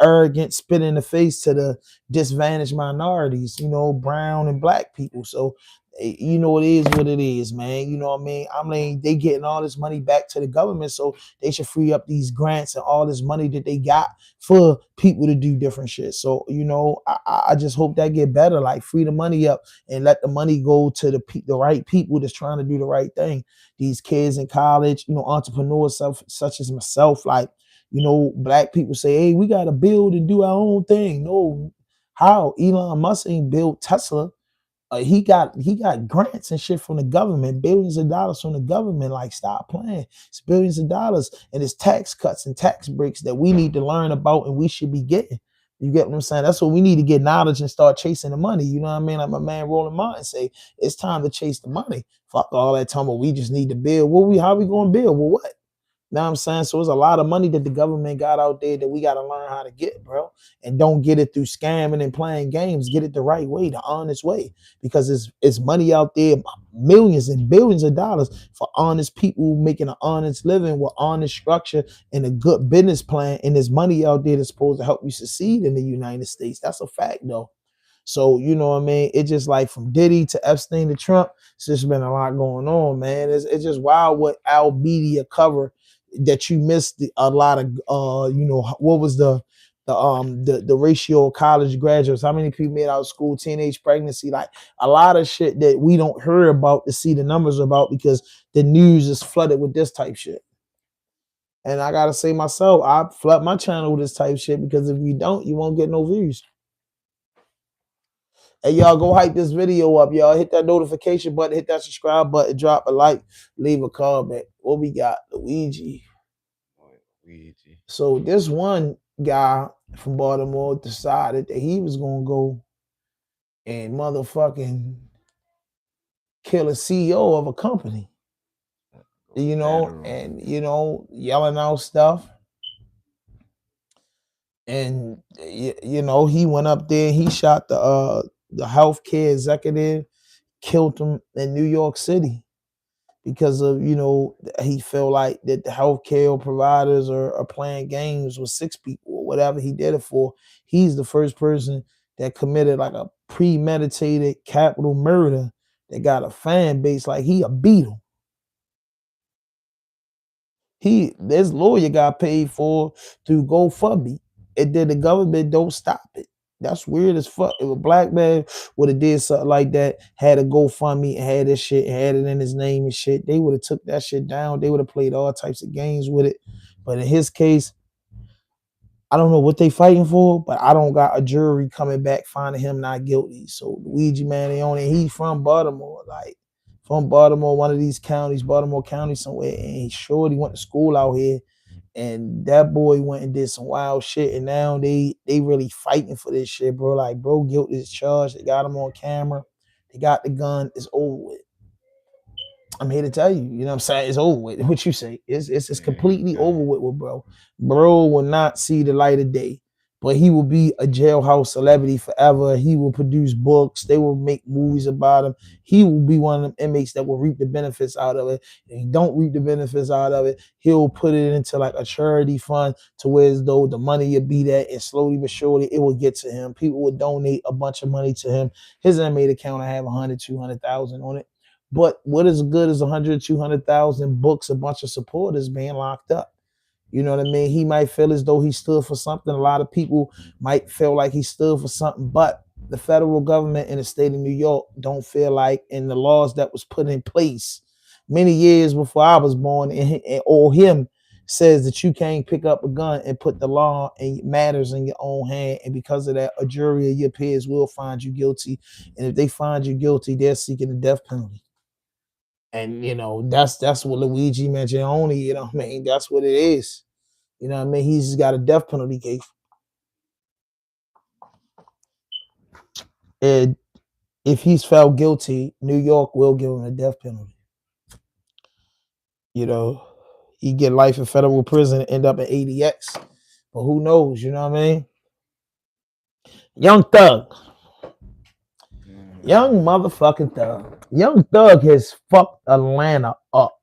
S1: arrogant spit in the face to the disadvantaged minorities, you know, brown and black people. So you know, it is what it is, man. You know what I mean? I mean, they getting all this money back to the government, so they should free up these grants and all this money that they got for people to do different shit. So, you know, I just hope that get better. Like, free the money up and let the money go to the right people that's trying to do the right thing. These kids in college, you know, entrepreneurs such as myself, like, you know, black people say, hey, we got to build and do our own thing. No, how? Elon Musk ain't built Tesla. He got grants and shit from the government, billions of dollars from the government. Like, stop playing. It's billions of dollars, and it's tax cuts and tax breaks that we need to learn about and we should be getting. You get what I'm saying? That's what we need to get knowledge and start chasing the money. You know what I mean? Like my man Roland Martin say, it's time to chase the money. Fuck all that time. We just need to build. How we going to build? Well, what? Know what I'm saying? So there's a lot of money that the government got out there that we got to learn how to get, bro. And don't get it through scamming and playing games. Get it the right way, the honest way. Because it's money out there, millions and billions of dollars for honest people making an honest living with honest structure and a good business plan. And there's money out there that's supposed to help you succeed in the United States. That's a fact, though. So, you know what I mean? It's just like from Diddy to Epstein to Trump, it's just been a lot going on, man. It's just wild what our media cover that you missed a lot of you know, what was the ratio of college graduates, how many people made out of school, teenage pregnancy, like a lot of shit that we don't hear about to see the numbers about because the news is flooded with this type shit. And I gotta say myself, I flood my channel with this type of shit because if you don't, you won't get no views. Hey, y'all, go hype this video up, y'all. Hit that notification button, hit that subscribe button, drop a like, leave a comment. What we got? Luigi.
S2: Luigi.
S1: So this one guy from Baltimore decided that he was gonna go and motherfucking kill a CEO of a company. You know, and you know, yelling out stuff. And you know, he went up there, he shot the healthcare executive, killed him in New York City because of, you know, he felt like that the healthcare providers are playing games with 6 people or whatever he did it for. He's the first person that committed like a premeditated capital murder that got a fan base like he a Beatle. This lawyer got paid for through GoFundMe. And then the government don't stop it. That's weird as fuck. If a black man would have did something like that, had a GoFundMe and had this shit and had it in his name and shit, they would have took that shit down. They would have played all types of games with it. But in his case, I don't know what they fighting for, but I don't got a jury coming back finding him not guilty. So Luigi Mangione, he's from Baltimore, like from Baltimore, one of these counties, Baltimore County somewhere, and he went to school out here. And that boy went and did some wild shit, and now they really fighting for this shit, bro. Like, bro, guilty is charged. They got him on camera. They got the gun. It's over with. I'm here to tell you, you know what I'm saying? It's over with. What you say? It's completely over with, bro. Bro will not see the light of day, but he will be a jailhouse celebrity forever. He will produce books. They will make movies about him. He will be one of them inmates that will reap the benefits out of it. If he don't reap the benefits out of it, he'll put it into like a charity fund to where as though the money will be there, and slowly but surely it will get to him. People will donate a bunch of money to him. His inmate account, I have 100, 200,000 on it. But what is good as 100, 200,000 books, a bunch of supporters being locked up. You know what I mean? He might feel as though he stood for something. A lot of people might feel like he stood for something, but the federal government in the state of New York don't feel like, in the laws that was put in place many years before I was born, or him, says that you can't pick up a gun and put the law and matters in your own hand. And because of that, a jury of your peers will find you guilty. And if they find you guilty, they're seeking the death penalty. And, you know, that's what Luigi Mangione, you know what I mean? That's what it is. You know what I mean? He's got a death penalty case. And if he's found guilty, New York will give him a death penalty. You know, he get life in federal prison and end up in ADX. But who knows, you know what I mean? Young Thug. Young motherfucking Thug. Young Thug has fucked Atlanta up.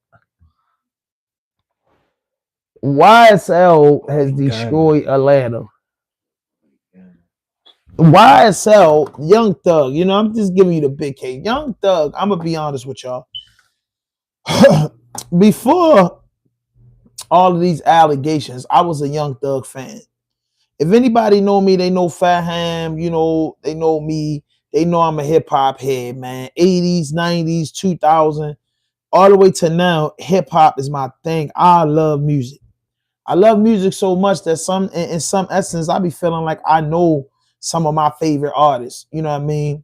S1: YSL has destroyed Atlanta. YSL, Young Thug, you know, I'm just giving you the big case. Young Thug, I'm going to be honest with y'all. Before all of these allegations, I was a Young Thug fan. If anybody know me, they know Fat Ham, you know, they know me. They know I'm a hip-hop head, man. 80s, 90s, 2000, all the way to now, hip-hop is my thing. I love music. I love music so much that in some essence, I be feeling like I know some of my favorite artists. You know what I mean?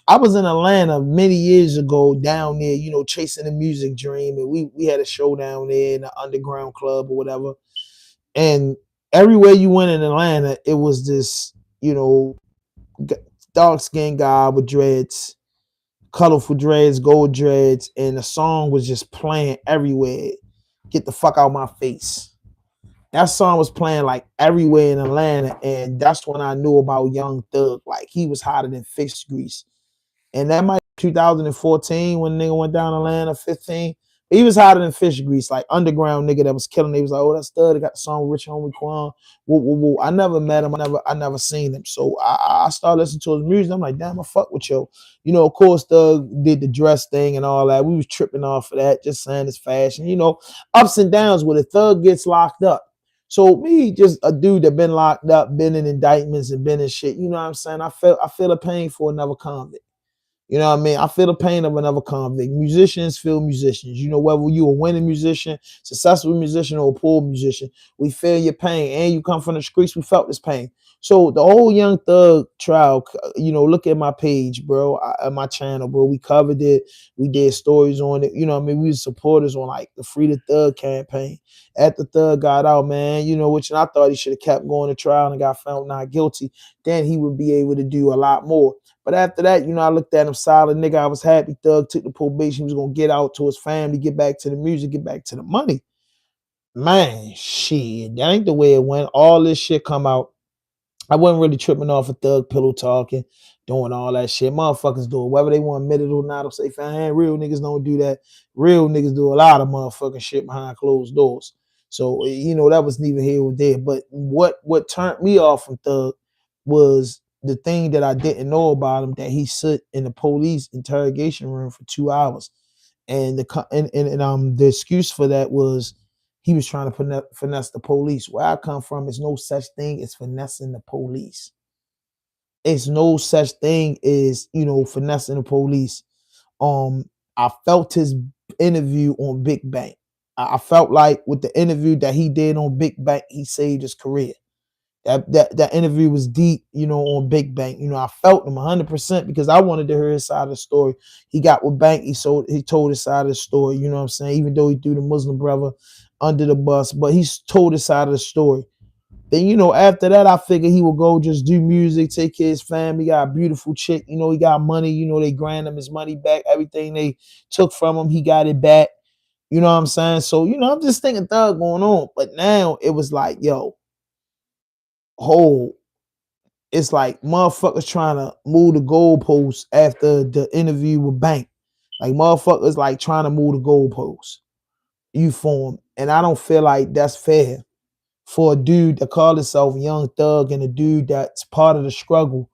S1: I was in Atlanta many years ago down there, you know, chasing the music dream. And we had a show down there in the underground club or whatever. And everywhere you went in Atlanta, it was this, you know, dark-skinned guy with dreads, colorful dreads, gold dreads. And the song was just playing everywhere. Get the fuck out my face. That song was playing like everywhere in Atlanta, and that's when I knew about Young Thug. Like, he was hotter than fish grease. And that might be 2014 when nigga went down Atlanta, 15. He was hotter than fish grease, like underground nigga that was killing. He was like, oh, that's Thug. They got the song with Rich Homie Quan. Woo, woo, woo. I never met him. I never seen him. So I started listening to his music. I'm like, damn, I fuck with you. You know, of course, Thug did the dress thing and all that. We was tripping off of that, just saying it's fashion. You know, ups and downs with it. Thug gets locked up. So me, just a dude that been locked up, been in indictments and been in shit, you know what I'm saying? I feel a pain for another convict. You know what I mean? I feel the pain of another convict. Musicians feel musicians. You know, whether you a winning musician, successful musician, or a poor musician, we feel your pain. And you come from the streets, we felt this pain. So the whole Young Thug trial, you know, look at my page, bro, at my channel, bro. We covered it. We did stories on it. You know what I mean? We were supporters on like the Free the Thug campaign. After Thug got out, man, you know, which I thought he should have kept going to trial and got found not guilty. Then he would be able to do a lot more. But after that, you know, I looked at him solid nigga. I was happy Thug took the probation. He was going to get out to his family, get back to the music, get back to the money. Man, shit, that ain't the way it went. All this shit come out. I wasn't really tripping off of Thug pillow talking, doing all that shit. Motherfuckers do it. Whether they want to admit it or not, I'm saying, fam, real niggas don't do that. Real niggas do a lot of motherfucking shit behind closed doors. So, you know, that was neither here nor there. But what turned me off from Thug was the thing that I didn't know about him, that he sit in the police interrogation room for 2 hours. And the excuse for that was he was trying to finesse the police. Where I come from, is no such thing as finessing the police. It's no such thing as, you know, finessing the police. I felt his interview on Big Bang. I felt like with the interview that he did on Big Bang, he saved his career. That interview was deep, you know, on Big Bang. You know, I felt him 100% because I wanted to hear his side of the story. He got with Bank, he told his side of the story, you know what I'm saying? Even though he threw the Muslim brother under the bus, but he's told his side of the story. Then, you know, after that, I figured he would go just do music, take care of his family. He got a beautiful chick, you know, he got money, you know, they grant him his money back. Everything they took from him, he got it back. You know what I'm saying? So, you know, I'm just thinking Thug going on. But now it was like, yo, it's like motherfuckers trying to move the goalposts after the interview with Bank. Like motherfuckers like trying to move the goalposts. You form. And I don't feel like that's fair for a dude that call himself Young Thug and a dude that's part of the struggle.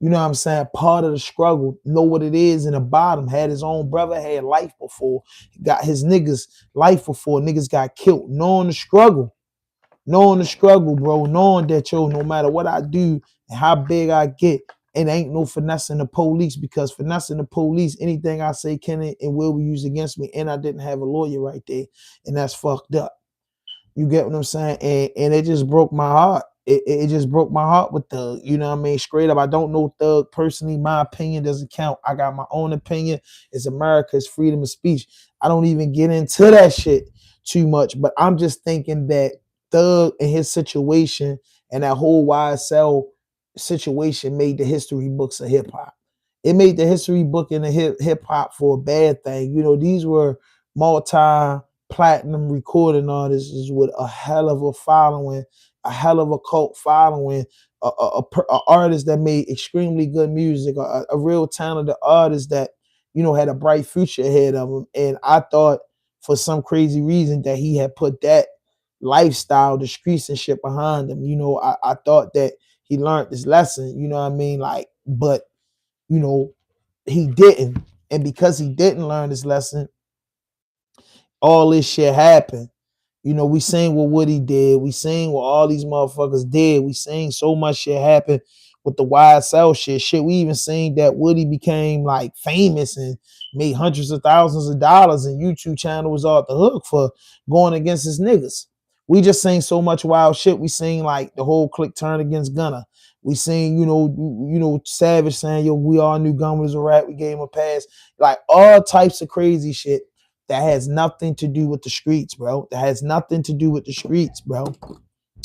S1: You know what I'm saying? Part of the struggle. Know what it is in the bottom. Had his own brother, had life before. Got his niggas life before. Niggas got killed. Knowing the struggle. Knowing the struggle, bro. Knowing that, yo, no matter what I do and how big I get, it ain't no finessing the police, because finessing the police, anything I say can and will be used against me. And I didn't have a lawyer right there. And that's fucked up. You get what I'm saying? And it just broke my heart. It just broke my heart with Thug. You know what I mean? Straight up, I don't know Thug personally. My opinion doesn't count. I got my own opinion. It's America. It's freedom of speech. I don't even get into that shit too much. But I'm just thinking that Thug and his situation and that whole YSL situation made the history books of hip hop. It made the history book in the hip hop for a bad thing. You know, these were multi-platinum recording artists with a hell of a following, a hell of a cult following, a artist that made extremely good music, a real talented artist that, you know, had a bright future ahead of him. And I thought for some crazy reason that he had put that lifestyle, the streets and shit behind him. You know, I thought that he learned this lesson, you know what I mean? Like, but, you know, he didn't. And because he didn't learn this lesson, all this shit happened. You know, we seen what Woody did. We seen what all these motherfuckers did. We seen so much shit happen with the YSL shit. Shit, we even seen that Woody became like famous and made hundreds of thousands of dollars, and YouTube channel was off the hook for going against his niggas. We just seen so much wild shit. We seen like the whole clique turn against Gunna. We seen, you know, Savage saying, yo, we all knew Gunna was a rat. We gave him a pass. Like all types of crazy shit that has nothing to do with the streets, bro. That has nothing to do with the streets, bro.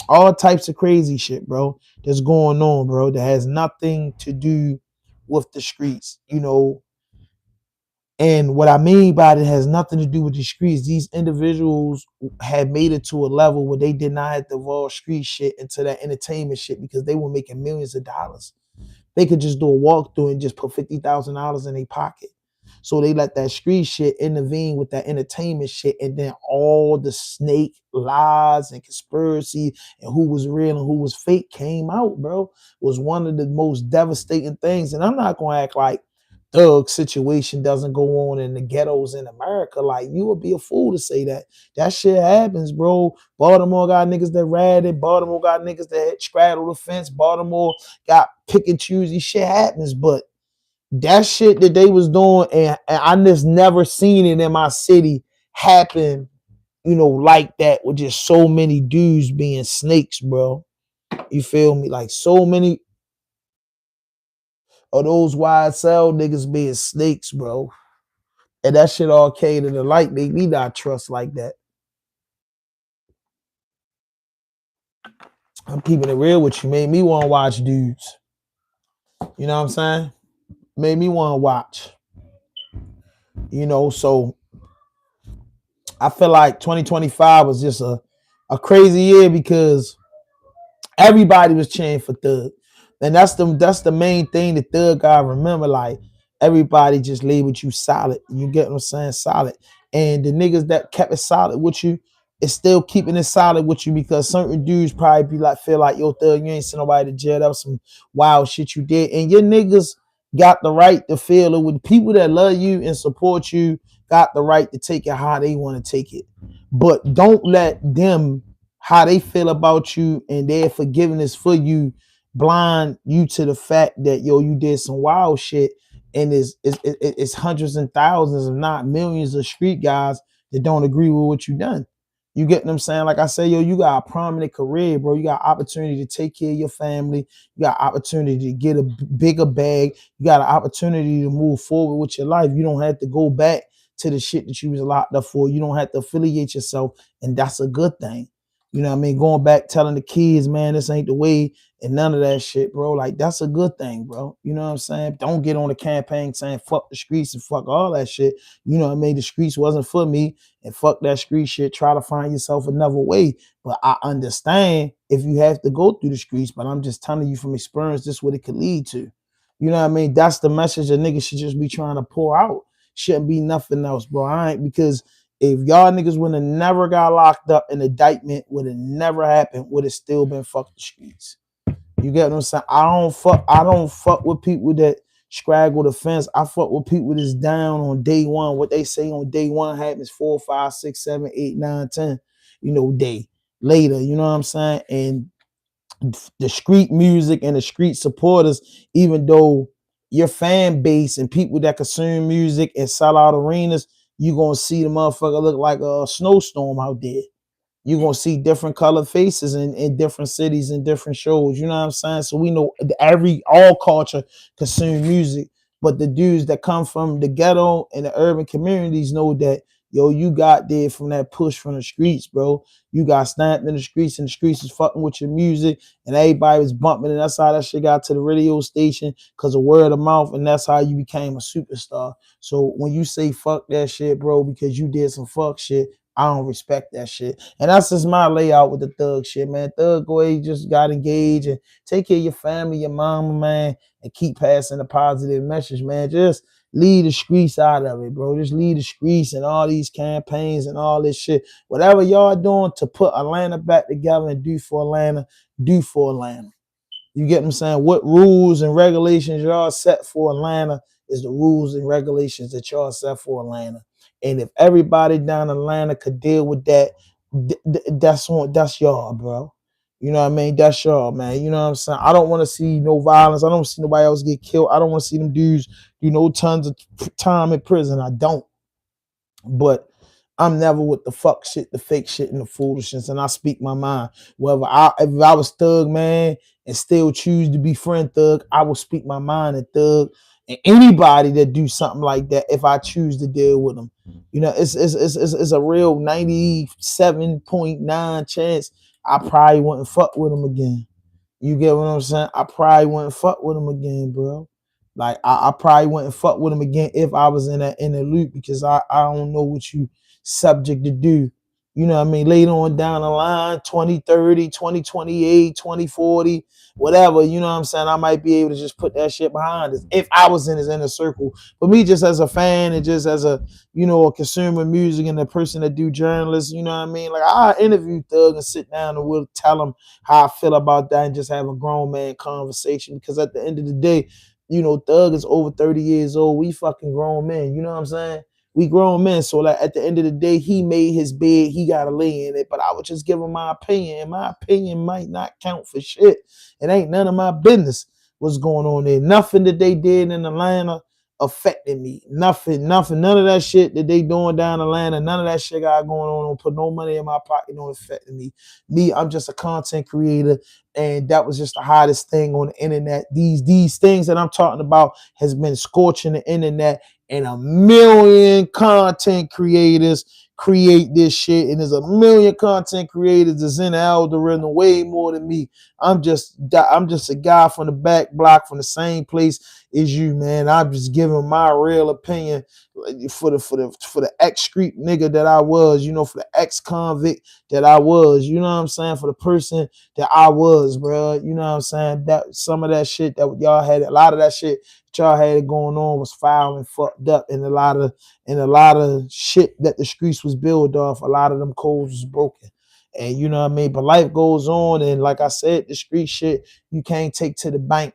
S1: All types of crazy shit, bro, that's going on, bro, that has nothing to do with the streets, you know. And what I mean by it has nothing to do with the streets. These individuals had made it to a level where they did not have to evolve street shit into that entertainment shit because they were making millions of dollars. They could just do a walkthrough and just put $50,000 in their pocket. So they let that street shit intervene with that entertainment shit, and then all the snake lies and conspiracy and who was real and who was fake came out, bro. Was one of the most devastating things. And I'm not gonna act like Thug situation doesn't go on in the ghettos in America. Like, you would be a fool to say that. That shit happens, bro. Baltimore got niggas that ratted. Baltimore got niggas that straddle the fence. Baltimore got pick and choosy. Shit happens, but That shit that they was doing, and I just never seen it in my city happen, like that, with just so many dudes being snakes, bro. You feel me? Like so many of those YSL niggas being snakes, bro. And that shit all came to the light. Make me not trust like that. I'm keeping it real with you. Made me want to watch dudes. You know what I'm saying? Made me want to watch. So I feel like 2025 was just a crazy year because everybody was cheering for Thug. And that's the main thing that Thug gotta remember. Like, everybody just labeled you solid. You get what I'm saying? Solid. And the niggas that kept it solid with you is still keeping it solid with you, because certain dudes probably be like, feel like, yo, Thug, you ain't sent nobody to jail. That was some wild shit you did. And your niggas got the right to feel it. With people that love you and support you, got the right to take it how they want to take it. But don't let them, how they feel about you and their forgiveness for you, blind you to the fact that, yo, you did some wild shit, and it's hundreds and thousands, if not millions, of street guys that don't agree with what you done. You get what I'm saying? Like I say, yo, you got a prominent career, bro. You got opportunity to take care of your family. You got opportunity to get a bigger bag. You got an opportunity to move forward with your life. You don't have to go back to the shit that you was locked up for. You don't have to affiliate yourself, and that's a good thing. You know what I mean? Going back, telling the kids, man, this ain't the way, and none of that shit, bro. Like, that's a good thing, bro. You know what I'm saying? Don't get on the campaign saying fuck the streets and fuck all that shit. You know what I mean? The streets wasn't for me, and fuck that street shit. Try to find yourself another way. But I understand if you have to go through the streets, but I'm just telling you from experience, this is what it could lead to. You know what I mean? That's the message a nigga should just be trying to pour out. Shouldn't be nothing else, bro. Because if y'all niggas would have never got locked up, an indictment would have never happened, would have still been fuck the streets. You get what I'm saying? I don't fuck with people that scraggle the fence. I fuck with people that's down on day one. What they say on day one happens 4, 5, 6, 7, 8, 9, 10, day later. You know what I'm saying? And the street music and the street supporters, even though your fan base and people that consume music and sell out arenas, you gonna see the motherfucker look like a snowstorm out there. You're gonna see different colored faces in different cities and different shows. You know what I'm saying? So we know all culture consume music, but the dudes that come from the ghetto and the urban communities know that, yo, you got there from that push from the streets, bro. You got snapped in the streets, and the streets is fucking with your music, and everybody was bumping, and that's how that shit got to the radio station, because of word of mouth, and that's how you became a superstar. So when you say fuck that shit, bro, because you did some fuck shit, I don't respect that shit. And that's just my layout with the Thug shit, man. Thug, go ahead, just got engaged and take care of your family, your mama, man, and keep passing the positive message, man. Just leave the streets out of it, bro. Just leave the streets and all these campaigns and all this shit. Whatever y'all doing to put Atlanta back together and do for Atlanta, do for Atlanta. You get what I'm saying? What rules and regulations y'all set for Atlanta is the rules and regulations that y'all set for Atlanta. And if everybody down in Atlanta could deal with that, that's y'all, bro. You know what I mean? That's y'all, man. You know what I'm saying? I don't want to see no violence. I don't see nobody else get killed. I don't want to see them dudes do no tons of time in prison. I don't. But I'm never with the fuck shit, the fake shit, and the foolishness, and I speak my mind. If I was Thug, man, and still choose to be friend Thug, I will speak my mind at Thug and anybody that do something like that. If I choose to deal with them, it's a real 97.9 chance I probably wouldn't fuck with them again. You get what I'm saying? I probably wouldn't fuck with them again, bro. Like I probably wouldn't fuck with them again if I was in the loop, because I don't know what you subject to do. You know what I mean? Later on down the line, 2030, 2028, 2040, whatever, you know what I'm saying? I might be able to just put that shit behind us if I was in his inner circle. But me, just as a fan and just as a consumer of music and a person that do journalists, you know what I mean? Like, I interview Thug and sit down and we'll tell him how I feel about that and just have a grown man conversation. Because at the end of the day, Thug is over 30 years old. We fucking grown men. You know what I'm saying? We grown men. So like at the end of the day, he made his bed. He got to lay in it. But I would just give him my opinion. And my opinion might not count for shit. It ain't none of my business. what's going on there. Nothing that they did in Atlanta affected me. Nothing. None of that shit that they doing down in Atlanta, none of that shit got going on. Don't put no money in my pocket, don't affect me. I'm just a content creator, and that was just the hottest thing on the internet. These things that I'm talking about has been scorching the internet, and a million content creators create this shit, and there's a million content creators that's in the algorithm way more than me. I'm just a guy from the back block from the same place as you, man. I'm just giving my real opinion for the ex-street nigga that I was, for the ex-convict that I was, you know what I'm saying, for the person that I was, bro. You know what I'm saying? That some of that shit that y'all had, a lot of that shit that y'all had going on was foul and fucked up, and a lot of shit that the streets was built off, a lot of them codes was broken. And you know what I mean? But life goes on, and like I said, the street shit, you can't take to the bank.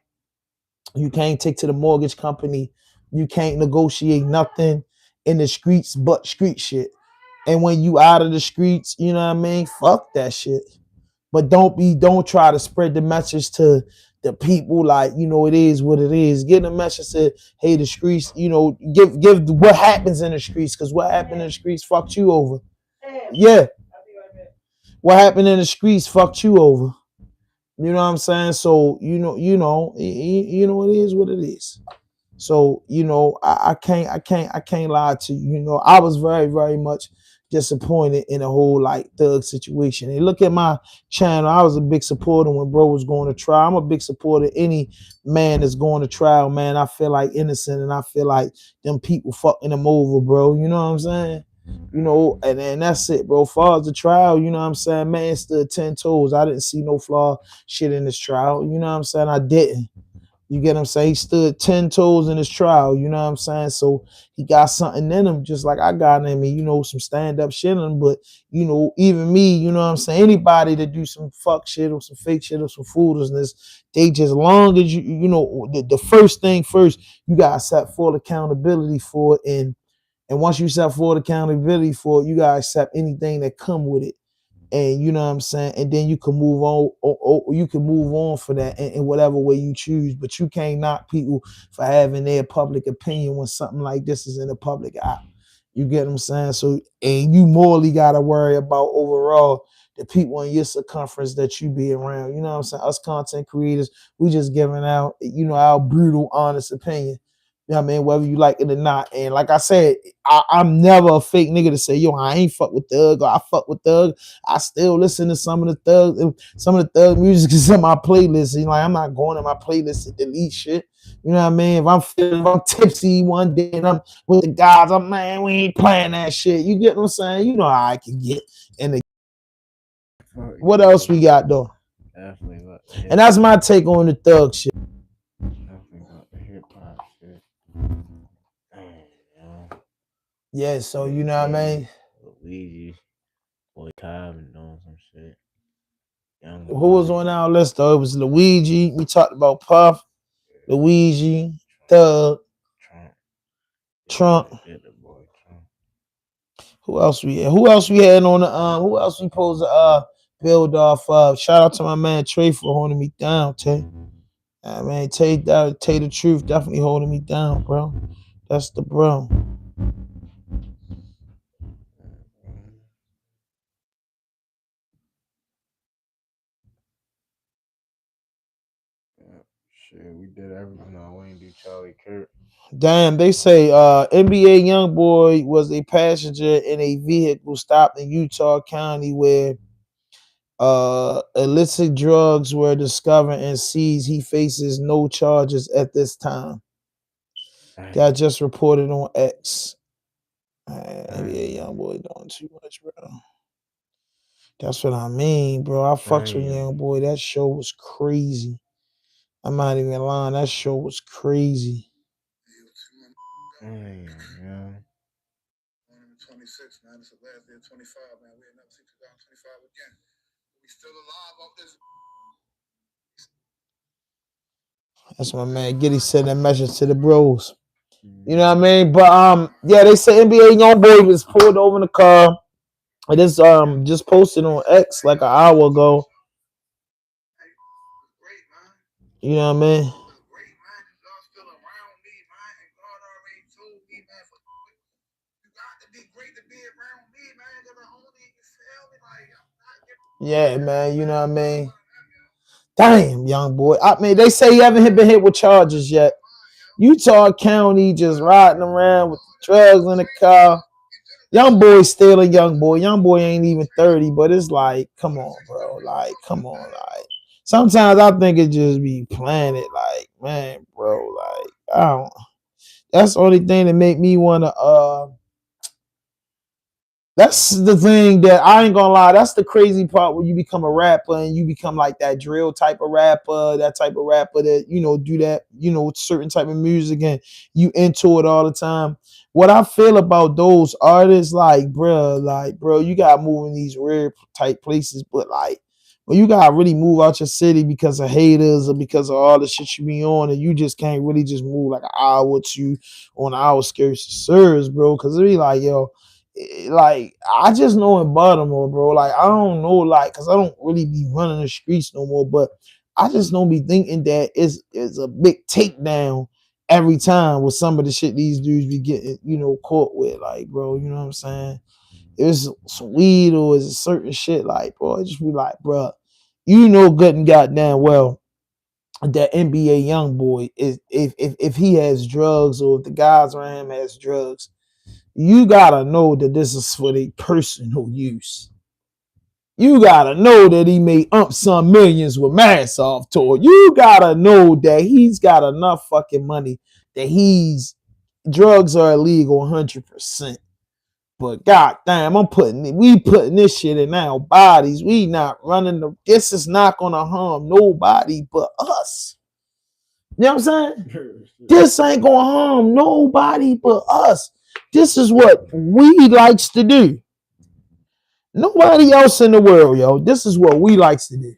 S1: You can't take to the mortgage company. You can't negotiate nothing in the streets but street shit. And when you out of the streets, you know what I mean? Fuck that shit. But don't try to spread the message to the people like, it is what it is. Get the message to, hey, the streets, give what happens in the streets, because what happened in the streets fucked you over. Yeah. What happened in the streets fucked you over. You know what I'm saying? So, it is what it is. So, I can't lie to you. I was very, very much disappointed in the whole like thug situation. And look at my channel. I was a big supporter when bro was going to trial. I'm a big supporter of any man that's going to trial, man. I feel like innocent, and I feel like them people fucking them over, bro. You know what I'm saying? And that's it, bro. Far as the trial, you know what I'm saying? Man stood 10 toes. I didn't see no flaw shit in this trial. You know what I'm saying? I didn't. You get what I'm saying? He stood 10 toes in his trial. You know what I'm saying? So he got something in him, just like I got in me, some stand-up shit in him. But, even me, you know what I'm saying? Anybody that do some fuck shit or some fake shit or some foolishness, they just long as the first thing first, you got to set full accountability for it. And once you set full accountability for it, you got to accept anything that come with it. And you know what I'm saying? And then you can move on, or you can move on for that in whatever way you choose. But you can't knock people for having their public opinion when something like this is in the public eye. You get what I'm saying? So, and you morally got to worry about overall the people in your circumference that you be around. You know what I'm saying? Us content creators, we just giving out, our brutal, honest opinion. You know what I mean? Whether you like it or not. And like I said, I'm never a fake nigga to say, yo, I ain't fuck with Thug, or I fuck with Thug. I still listen to some of the Thug music is in my playlist. I'm not going to my playlist to delete shit. You know what I mean? If I'm tipsy one day and I'm with the guys, man, we ain't playing that shit. You get what I'm saying? You know how I can get. And what else we got though?
S2: Definitely.
S1: And that's my take on the Thug shit.
S2: Definitely got the hip hop shit.
S1: Yeah, so you know what I mean?
S2: LUIGI, Boy Cobb, and doing some shit.
S1: Who was on our list though? It was LUIGI. We talked about Puff, LUIGI, Thug, Trump. Who else we had? Who else we had on the who else we supposed to build off of? Shout out to my man Trey for holding me down, Tay. Man, Tay the truth, definitely holding me down, bro. That's the bro.
S2: Shit, we did everything. No, we ain't do Charlie Kirk.
S1: Damn, they say NBA YoungBoy was a passenger in a vehicle stopped in Utah County where illicit drugs were discovered and seized. He faces no charges at this time. That just reported on X. NBA YoungBoy doing too much, bro. That's what I mean, bro. I fucks with YoungBoy. That show was crazy. I'm not even lying. That show was crazy.
S3: 26, man. It's the last day of 25, man. We'll never see 2025 again. We still alive off this.
S1: That's my man Giddy sent that message to the bros. You know what I mean? But yeah, they say NBA YoungBoy was pulled over in the car. It is just posted on X like an hour ago. You know what I mean? Yeah, man. You know what I mean? Damn, young boy. I mean, they say he haven't been hit with charges yet. Utah County just riding around with drugs in the car. Young boy still a young boy. Young boy ain't even 30, but it's like, come on, bro. Like, come on. Like, sometimes I think it just be planted. Like, man, bro. Like, I don't. That's the only thing that make me wanna that's the thing that I ain't gonna lie. That's the crazy part when you become a rapper and you become like that drill type of rapper, that type of rapper that, do that, certain type of music and you into it all the time. What I feel about those artists, like, bro, you gotta move in these weird type places, but like, when you gotta really move out your city because of haters or because of all the shit you be on, and you just can't really just move like an hour or two on the outskirts of service, bro, because it be like, yo, like I just know in Baltimore, bro. Like I don't know, like, cause I don't really be running the streets no more. But I just don't be thinking that it's a big takedown every time with some of the shit these dudes be getting, caught with. Like, bro, you know what I'm saying? It's some weed or is it certain shit, like, bro. I just be like, bro, good and goddamn well that NBA young boy is if he has drugs or if the guys around him has drugs. You gotta know that this is for the personal use. You gotta know that he made some millions with Mass-Off tour. You gotta know that he's got enough fucking money that drugs are illegal 100%. But goddamn, we putting this shit in our bodies. We not running this is not gonna harm nobody but us. You know what I'm saying? This ain't gonna harm nobody but us. This is what we likes to do. Nobody else in the world, yo. This is what we likes to do.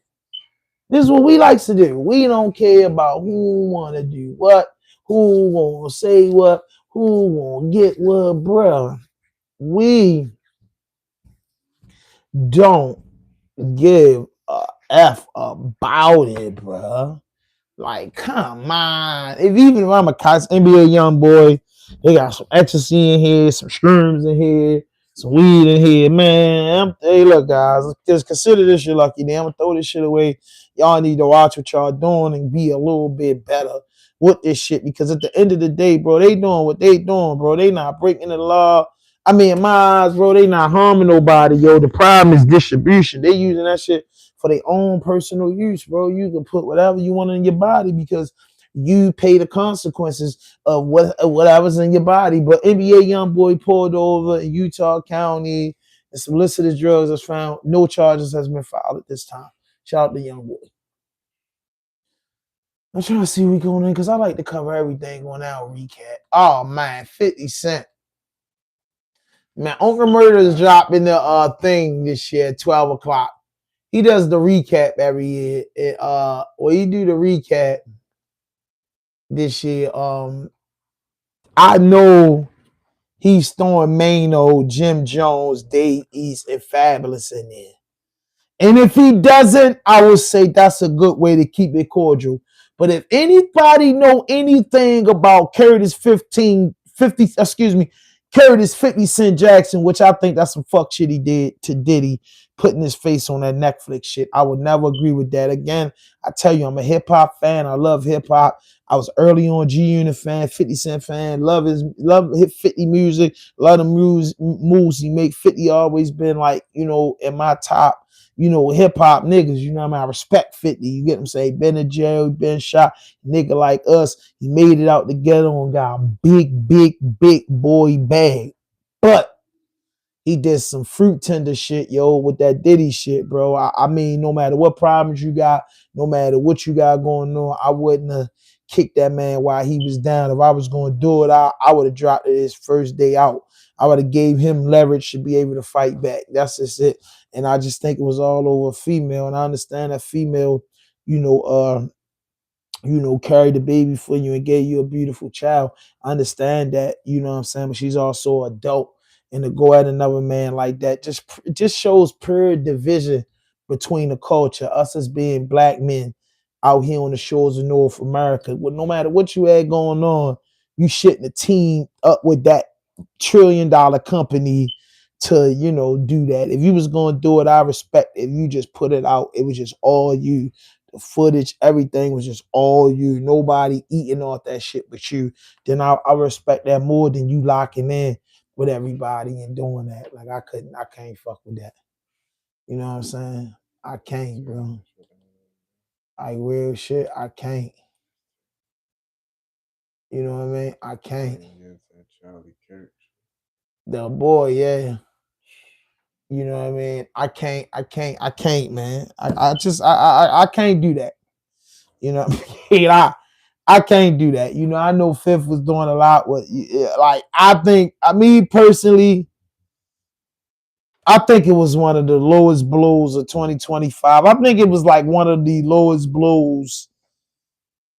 S1: This is what we likes to do. We don't care about who wanna do what, who wanna say what, who wanna get what, bro. We don't give a F about it, bro. Like, come on. Even if I'm a NBA young boy, they got some ecstasy in here, some shrooms in here, some weed in here, man. Hey, look, guys, just consider this your lucky day. I'm gonna throw this shit away. Y'all need to watch what y'all doing and be a little bit better with this shit, because at the end of the day, bro, they doing what they doing, bro. They not breaking the law. I mean, in my eyes, bro, they not harming nobody, yo. The problem is distribution. They using that shit for their own personal use, bro. You can put whatever you want in your body because you pay the consequences of whatever's in your body. But NBA young boy pulled over in Utah County and some illicit drugs was found. No charges has been filed at this time. Shout out to young boy. I'm trying to see we going in because I like to cover everything on our recap. Oh man, 50 Cent. Man, Uncle Murder is dropping the thing this year, 12 o'clock. He does the recap every year. He do the recap this year. I know he's throwing Mano, Jim Jones, Dave East, and Fabulous in there. And if he doesn't, I would say that's a good way to keep it cordial. But if anybody know anything about Curtis 50 Cent Jackson, which I think that's some fuck shit he did to Diddy, putting his face on that Netflix shit. I would never agree with that. Again, I tell you, I'm a hip hop fan. I love hip hop. I was early on G Unit fan, 50 Cent fan. Love his 50 music. Love the moves he make. 50 always been like, in my top, hip hop niggas. You know what I mean? I respect 50. You get what I'm saying? Been in jail, been shot. Nigga like us, he made it out the ghetto and got a big boy bag. But he did some fruit tender shit, yo, with that Diddy shit, bro. I mean, no matter what problems you got, no matter what you got going on, I wouldn't have kicked that man while he was down. If I was going to do it, I would have dropped it his first day out. I would have gave him leverage to be able to fight back. That's just it. And I just think it was all over female. And I understand that female, carried the baby for you and gave you a beautiful child. I understand that, you know what I'm saying? But she's also an adult. And to go at another man like that just shows pure division between the culture. Us as being black men out here on the shores of North America. Well, no matter what you had going on, you shouldn't have teamed up with that $1 trillion company to, you know, do that. If you was gonna do it, I respect if you just put it out. It was just all you. The footage, everything was just all you. Nobody eating off that shit but you. Then I respect that more than you locking in with everybody and doing that. Like I can't fuck with that. You know what I'm saying? I can't, bro. I real shit. I can't. You know what I mean? I can't.
S3: Charlie Kirk.
S1: The boy, yeah. You know what I mean? I can't, man. I can't do that. You know, I can't do that. You know, I know Fifth was doing a lot with, like, me personally, I think it was one of the lowest blows of 2025. I think it was like one of the lowest blows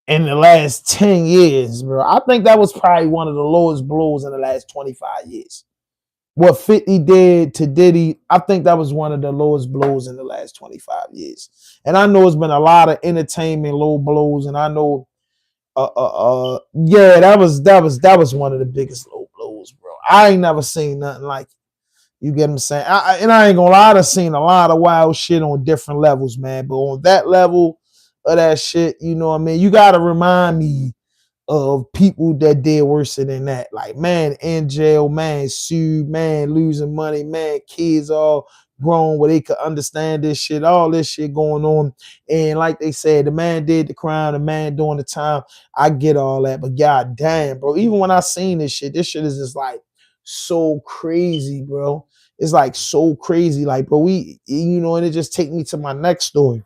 S1: in the last 10 years, bro. I think that was probably one of the lowest blows in the last 25 years. What 50 did to Diddy, I think that was one of the lowest blows in the last 25 years. And I know it's been a lot of entertainment low blows, and I know yeah, that was one of the biggest low blows, bro. I ain't never seen nothing like it. You get what I'm saying? And I ain't gonna lie, I've seen a lot of wild shit on different levels, man. But on that level of that shit, you know what I mean? You gotta remind me of people that did worse than that. Like, man, in jail, man, sued, man, losing money, man, kids all grown where they could understand this shit, all this shit going on. And like they said, the man did the crime, the man doing the time. I get all that, but god damn, bro, even when I seen this shit is just like so crazy, bro. It's like so crazy. Like, bro, you know, and it just take me to my next story.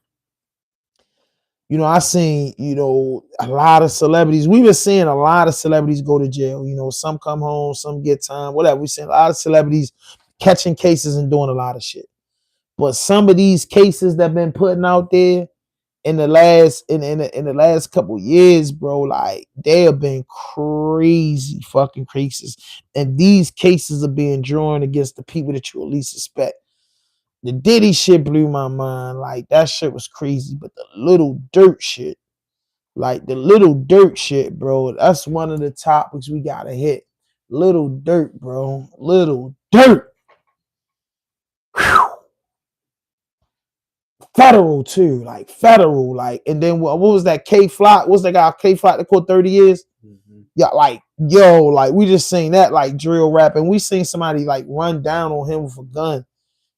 S1: You know, I seen, you know, a lot of celebrities. We've been seeing a lot of celebrities go to jail. You know, some come home, some get time, whatever. We've seen a lot of celebrities catching cases and doing a lot of shit. But some of these cases that been putting out there in the last in the last couple years, bro, like they have been crazy fucking cases. And these cases are being drawn against the people that you at least suspect. The Diddy shit blew my mind. Like, that shit was crazy. But the Little Dirt shit, like the Little Dirt shit, bro, that's one of the topics we gotta hit. Little Dirt, bro. Little Dirt. Whew. Federal, too. Like, federal. Like, and then what was that? K-Flock? What's that guy? K-Flock that caught 30 years? Mm-hmm. Yeah, like, yo, like, we just seen that, like, drill rap. And we seen somebody, like, run down on him with a gun.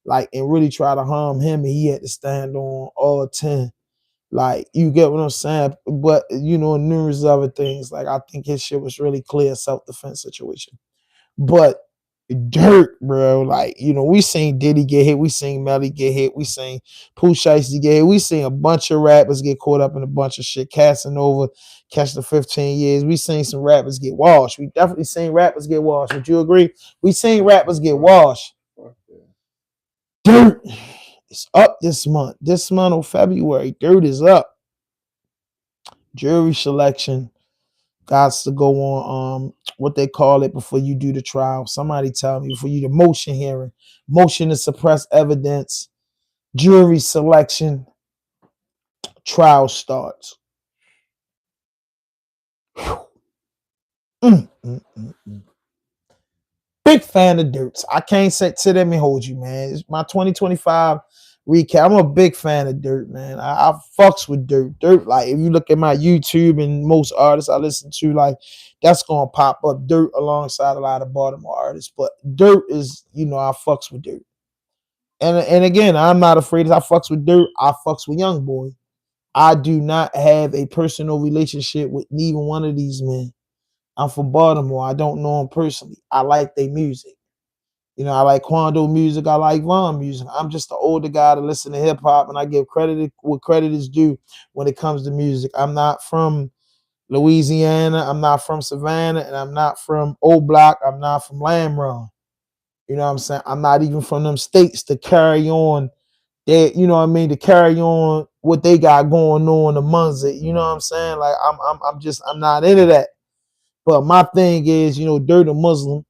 S1: Like, and really try to harm him, and he had to stand on all 10. Like, you get what I'm saying? But, you know, numerous other things. Like, I think his shit was really clear self-defense situation. But Dirt, bro, like, you know, we seen Diddy get hit. We seen Melly get hit. We seen Pooh Shiesty get hit. We seen a bunch of rappers get caught up in a bunch of shit. Casanova catch the 15 years. We seen some rappers get washed. We definitely seen rappers get washed. Would you agree? We seen rappers get washed. Dirt is up this month. This month of February, Dirt is up. Jury selection got to go on what they call it before you do the trial. Somebody tell me, before you the motion hearing. Motion to suppress evidence. Jury selection. Trial starts. Big fan of Dirt. I can't sit there and hold you, man. It's my 2025 recap. I'm a big fan of Dirt, man. I fucks with Dirt. Dirt, like, if you look at my YouTube and most artists I listen to, like, that's gonna pop up. Dirt alongside a lot of Baltimore artists. But Dirt is, you know, I fucks with Dirt. And again, I'm not afraid if I fucks with Dirt, I fucks with Young Boy. I do not have a personal relationship with neither one of these men. I'm from Baltimore. I don't know them personally. I like their music. You know, I like Quando music. I like Von music. I'm just an older guy to listen to hip hop, and I give credit what credit is due when it comes to music. I'm not from Louisiana. I'm not from Savannah, and I'm not from Old Block. I'm not from Lamron. You know what I'm saying? I'm not even from them states to carry on that, you know what I mean, to carry on what they got going on amongst it. You know what I'm saying? Like, I'm not into that. But my thing is, you know, Dirt a Muslim.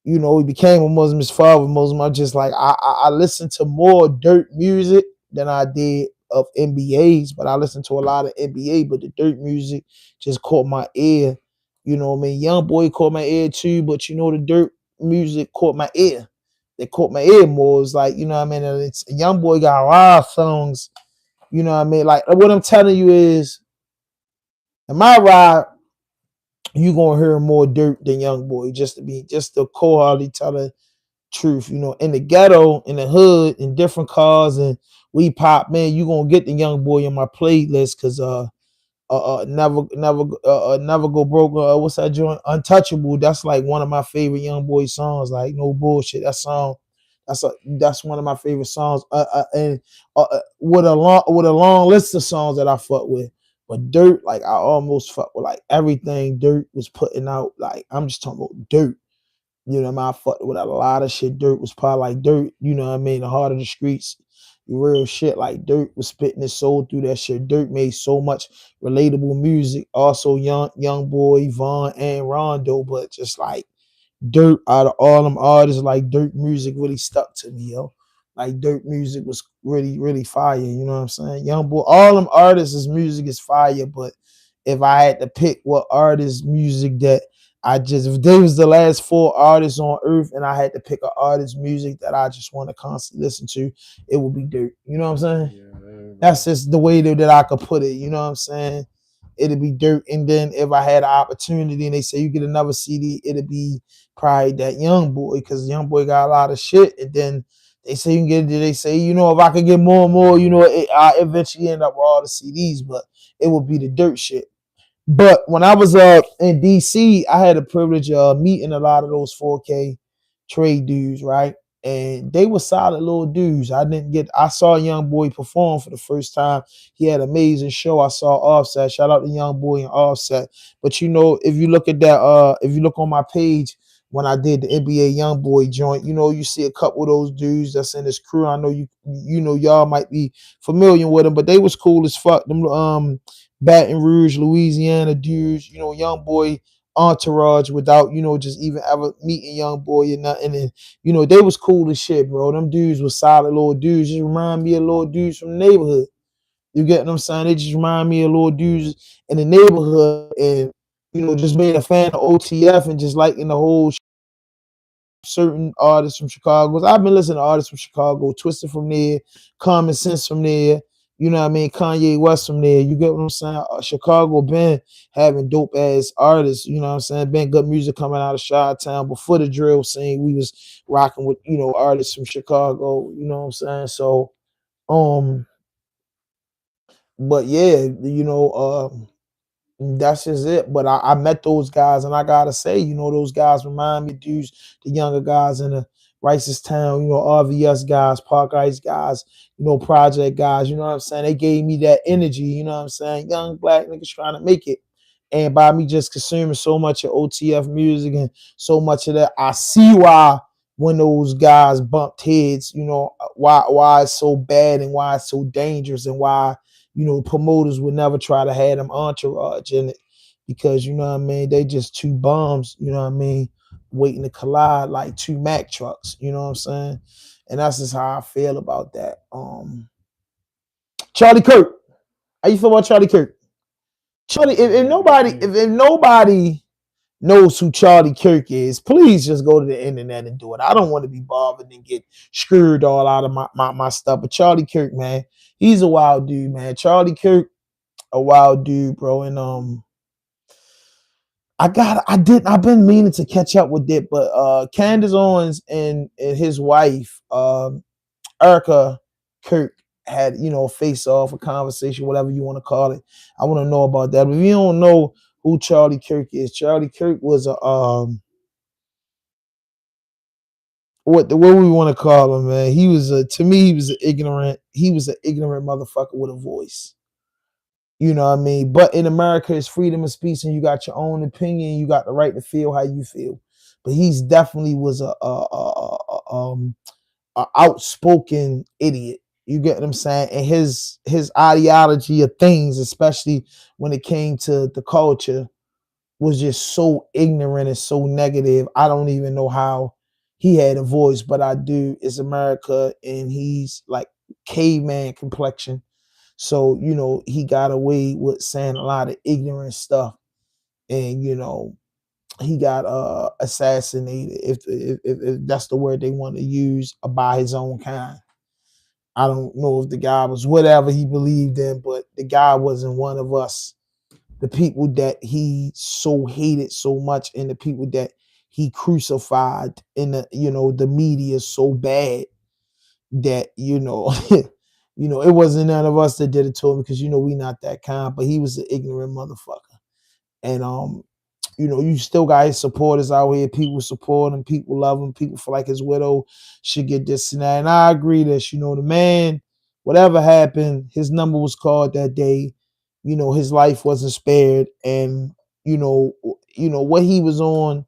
S1: You know, he became a Muslim, his father was Muslim. I just like, I listened to more Dirt music than I did of NBA's, but I listened to a lot of NBA, but the Dirt music just caught my ear. You know what I mean? Young Boy caught my ear too, but you know, the Dirt music caught my ear. that caught my ear more. It's like, you know what I mean? And it's Young Boy got a lot of songs, you know what I mean? Like what I'm telling you is, in my ride, you gonna hear more Dirt than Young Boy, just to cold-heartedly tell the truth. You know, in the ghetto, in the hood, in different cars, and we pop, man, you gonna get the Young Boy on my playlist because never go broke. What's that joint? Untouchable. That's like one of my favorite Young Boy songs. Like no bullshit. That song, that's one of my favorite songs. And with a long list of songs that I fuck with. But Dirt, like I almost fuck with like everything Dirt was putting out. Like I'm just talking about Dirt. You know what I mean? I fucked with a lot of shit. Dirt was probably like Dirt, you know what I mean? The heart of the streets, real shit. Like Dirt was spitting his soul through that shit. Dirt made so much relatable music. Also, Young Boy, Vaughn, and Rondo, but just like Dirt, out of all them artists, like Dirt music really stuck to me, yo. Like Dirt music was really, really fire. You know what I'm saying? Young Boy, all them artists' music is fire. But if I had to pick what artist music that if they was the last 4 artists on earth, and I had to pick an artist music that I just want to constantly listen to, it would be Dirt. You know what I'm saying?
S2: Yeah,
S1: That's just the way that I could put it. You know what I'm saying? It'd be Dirt, and then if I had an opportunity and they say you get another CD, it'd be probably that Young Boy, because Young Boy got a lot of shit. And then they say you can get it. They say, you know, if I could get more and more, you know, I eventually end up with all the CDs, but it would be the Dirt shit. But when I was in DC, I had the privilege of meeting a lot of those 4K trade dudes, right? And they were solid little dudes. I saw Young Boy perform for the first time. He had an amazing show. I saw Offset. Shout out to Young Boy and Offset. But you know, if you look at that, if you look on my page when I did the NBA Young Boy joint, you know, you see a couple of those dudes that's in this crew. I know you know, y'all might be familiar with them, but they was cool as fuck. Them Baton Rouge, Louisiana dudes, you know, Young Boy entourage without, you know, just even ever meeting Young Boy or nothing. And, you know, they was cool as shit, bro. Them dudes was solid little dudes. Just remind me of little dudes from the neighborhood. You get what I'm saying? They just remind me of little dudes in the neighborhood, and, you know, just being a fan of OTF and just liking the whole certain artists from Chicago. I've been listening to artists from Chicago, Twisted from there, Common Sense from there, you know what I mean, Kanye West from there. You get what I'm saying? Chicago been having dope ass artists, you know what I'm saying? Been good music coming out of Chi-Town. Before the drill scene, we was rocking with, you know, artists from Chicago, you know what I'm saying? So but yeah, you know, that's just it. But I met those guys, and I gotta say, you know, those guys remind me of dudes, the younger guys in the Rice's Town, you know, RVS guys, Park Ice guys, you know, Project guys, you know what I'm saying? They gave me that energy, you know what I'm saying? Young black niggas trying to make it. And by me just consuming so much of OTF music and so much of that, I see why when those guys bumped heads, you know, why it's so bad and why it's so dangerous, and why, you know, promoters would never try to have them entourage in it, because, you know what I mean, they just two bombs, you know what I mean, waiting to collide like 2 Mack trucks, you know what I'm saying? And that's just how I feel about that. Charlie Kirk. How you feel about Charlie Kirk? Charlie, if nobody knows who Charlie Kirk is, please just go to the internet and do it. I don't want to be bothered and get screwed all out of my stuff. But Charlie Kirk, man, he's a wild dude, man. Charlie Kirk, a wild dude, bro. And I've been meaning to catch up with it, but Candace Owens and his wife, Erica Kirk, had, you know, face off, a conversation, whatever you want to call it. I want to know about that. But if you don't know who Charlie Kirk is, Charlie Kirk was a what we want to call him, man. He was to me, he was an ignorant motherfucker with a voice. You know what I mean? But in America, it's freedom of speech, and you got your own opinion. You got the right to feel how you feel. But he's definitely was a outspoken idiot. You get what I'm saying? And his ideology of things, especially when it came to the culture, was just so ignorant and so negative. I don't even know how he had a voice, but I do. It's America, and he's like caveman complexion. So, you know, he got away with saying a lot of ignorant stuff. And, you know, he got assassinated, if that's the word they want to use, by his own kind. I don't know if the guy was whatever he believed in, but the guy wasn't one of us. The people that he so hated so much, and the people that he crucified in the, the media so bad that, it wasn't none of us that did it to him, because we not that kind, but he was an ignorant motherfucker. And you still got his supporters out here. People support him. People love him. People feel like his widow should get this and that. And I agree that, the man, whatever happened, his number was called that day. His life wasn't spared. And, what he was on,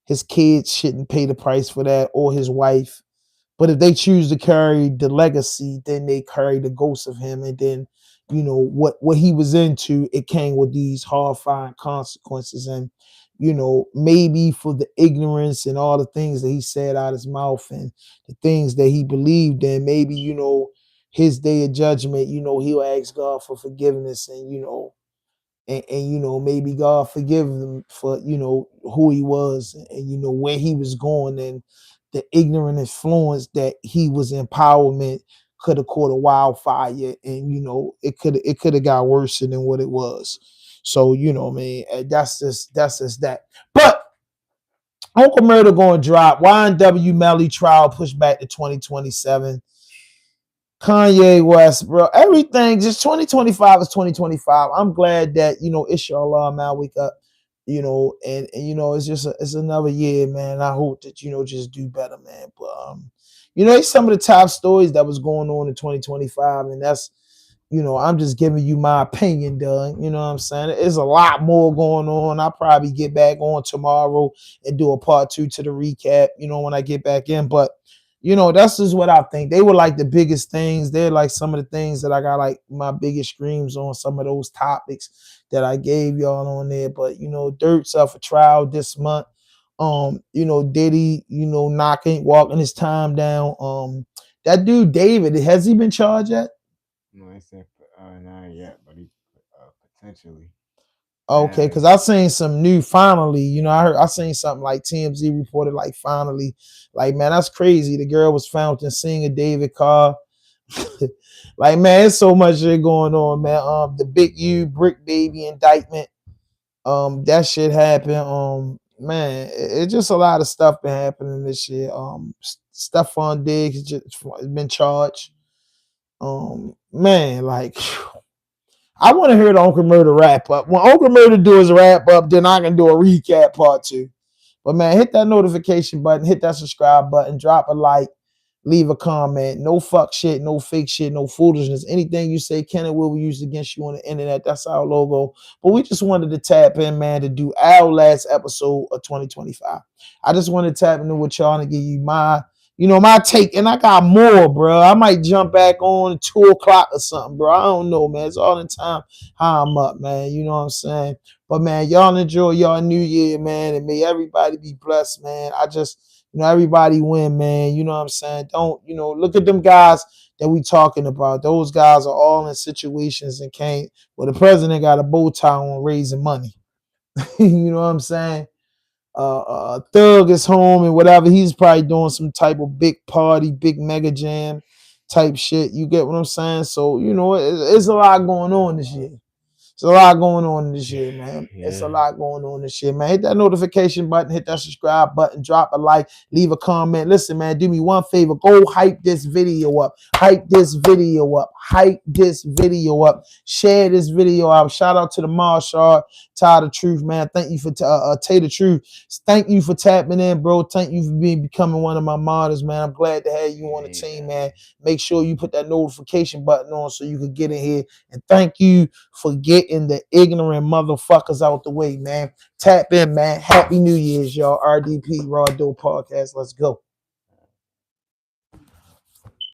S1: his kids shouldn't pay the price for that, or his wife. But if they choose to carry the legacy, then they carry the ghost of him. And then, what he was into, it came with these horrifying consequences. And, maybe for the ignorance and all the things that he said out his mouth and the things that he believed in, maybe, his day of judgment, he'll ask God for forgiveness, and, maybe God forgive him for, who he was, and, where he was going, and the ignorant influence that he was empowerment could have caught a wildfire, and, it could have got worse than what it was. So, man, that's just that. But Uncle Murder going to drop. YNW Melly trial pushed back to 2027. Kanye West, bro. Everything, just 2025 is 2025. I'm glad that, inshallah, man, wake up, and it's another year, man. I hope that, just do better, man. But, it's some of the top stories that was going on in 2025, and that's, I'm just giving you my opinion, Doug. You know what I'm saying? There's a lot more going on. I'll probably get back on tomorrow and do a part 2 to the recap, when I get back in. But, that's just what I think. They were like the biggest things. They're like some of the things that I got like my biggest streams on, some of those topics that I gave y'all on there. But, Dirk's up for trial this month. Diddy, walking his time down. That dude, David, has he been charged yet?
S2: No, I said not yet, but he potentially.
S1: Okay, because I seen some new finally. I seen something like TMZ reported like finally, like, man, that's crazy. The girl was found in seeing a David Carr. Like, man, there's so much shit going on, man. The Big U Brick Baby indictment. That shit happened. Man, it's just a lot of stuff been happening this year. Stephon Diggs just been charged. Man, like, I want to hear the Uncle Murder wrap up. When Uncle Murder do his wrap up, then I can do a recap part 2. But, man, hit that notification button, hit that subscribe button, drop a like, leave a comment. No fuck shit, no fake shit, no foolishness. Anything you say can and will be used against you on the internet. That's our logo. But we just wanted to tap in, man, to do our last episode of 2025. I just wanted to tap into with y'all and give you my take. And I got more, bro. I might jump back on 2 o'clock or something, bro. I don't know, man. It's all in time how I'm up, man. You know what I'm saying? But, man, y'all enjoy y'all new year, man. And may everybody be blessed, man. I just, everybody win, man. You know what I'm saying? Don't, look at them guys that we talking about. Those guys are all in situations and can't, well, the president got a bow tie on raising money. You know what I'm saying? Thug is home and whatever. He's probably doing some type of big party, big mega jam type shit. You get what I'm saying? So, it's a lot going on this year. It's a lot going on this year, man.
S2: Yeah.
S1: It's a lot going on this year, man. Hit that notification button, hit that subscribe button, drop a like, leave a comment. Listen, man, do me one favor. Go hype this video up. Hype this video up. Hype this video up. Share this video out. Shout out to the Marshall, Ty the Truth, man. Thank you for Tay the Truth. Thank you for tapping in, bro. Thank you for becoming one of my martyrs, man. I'm glad to have you on the team, man. Make sure you put that notification button on so you can get in here. And thank you for getting the ignorant motherfuckers out the way, man. Tap in, man. Happy New Year's, y'all. RDP, Raw Dope Podcast. Let's go.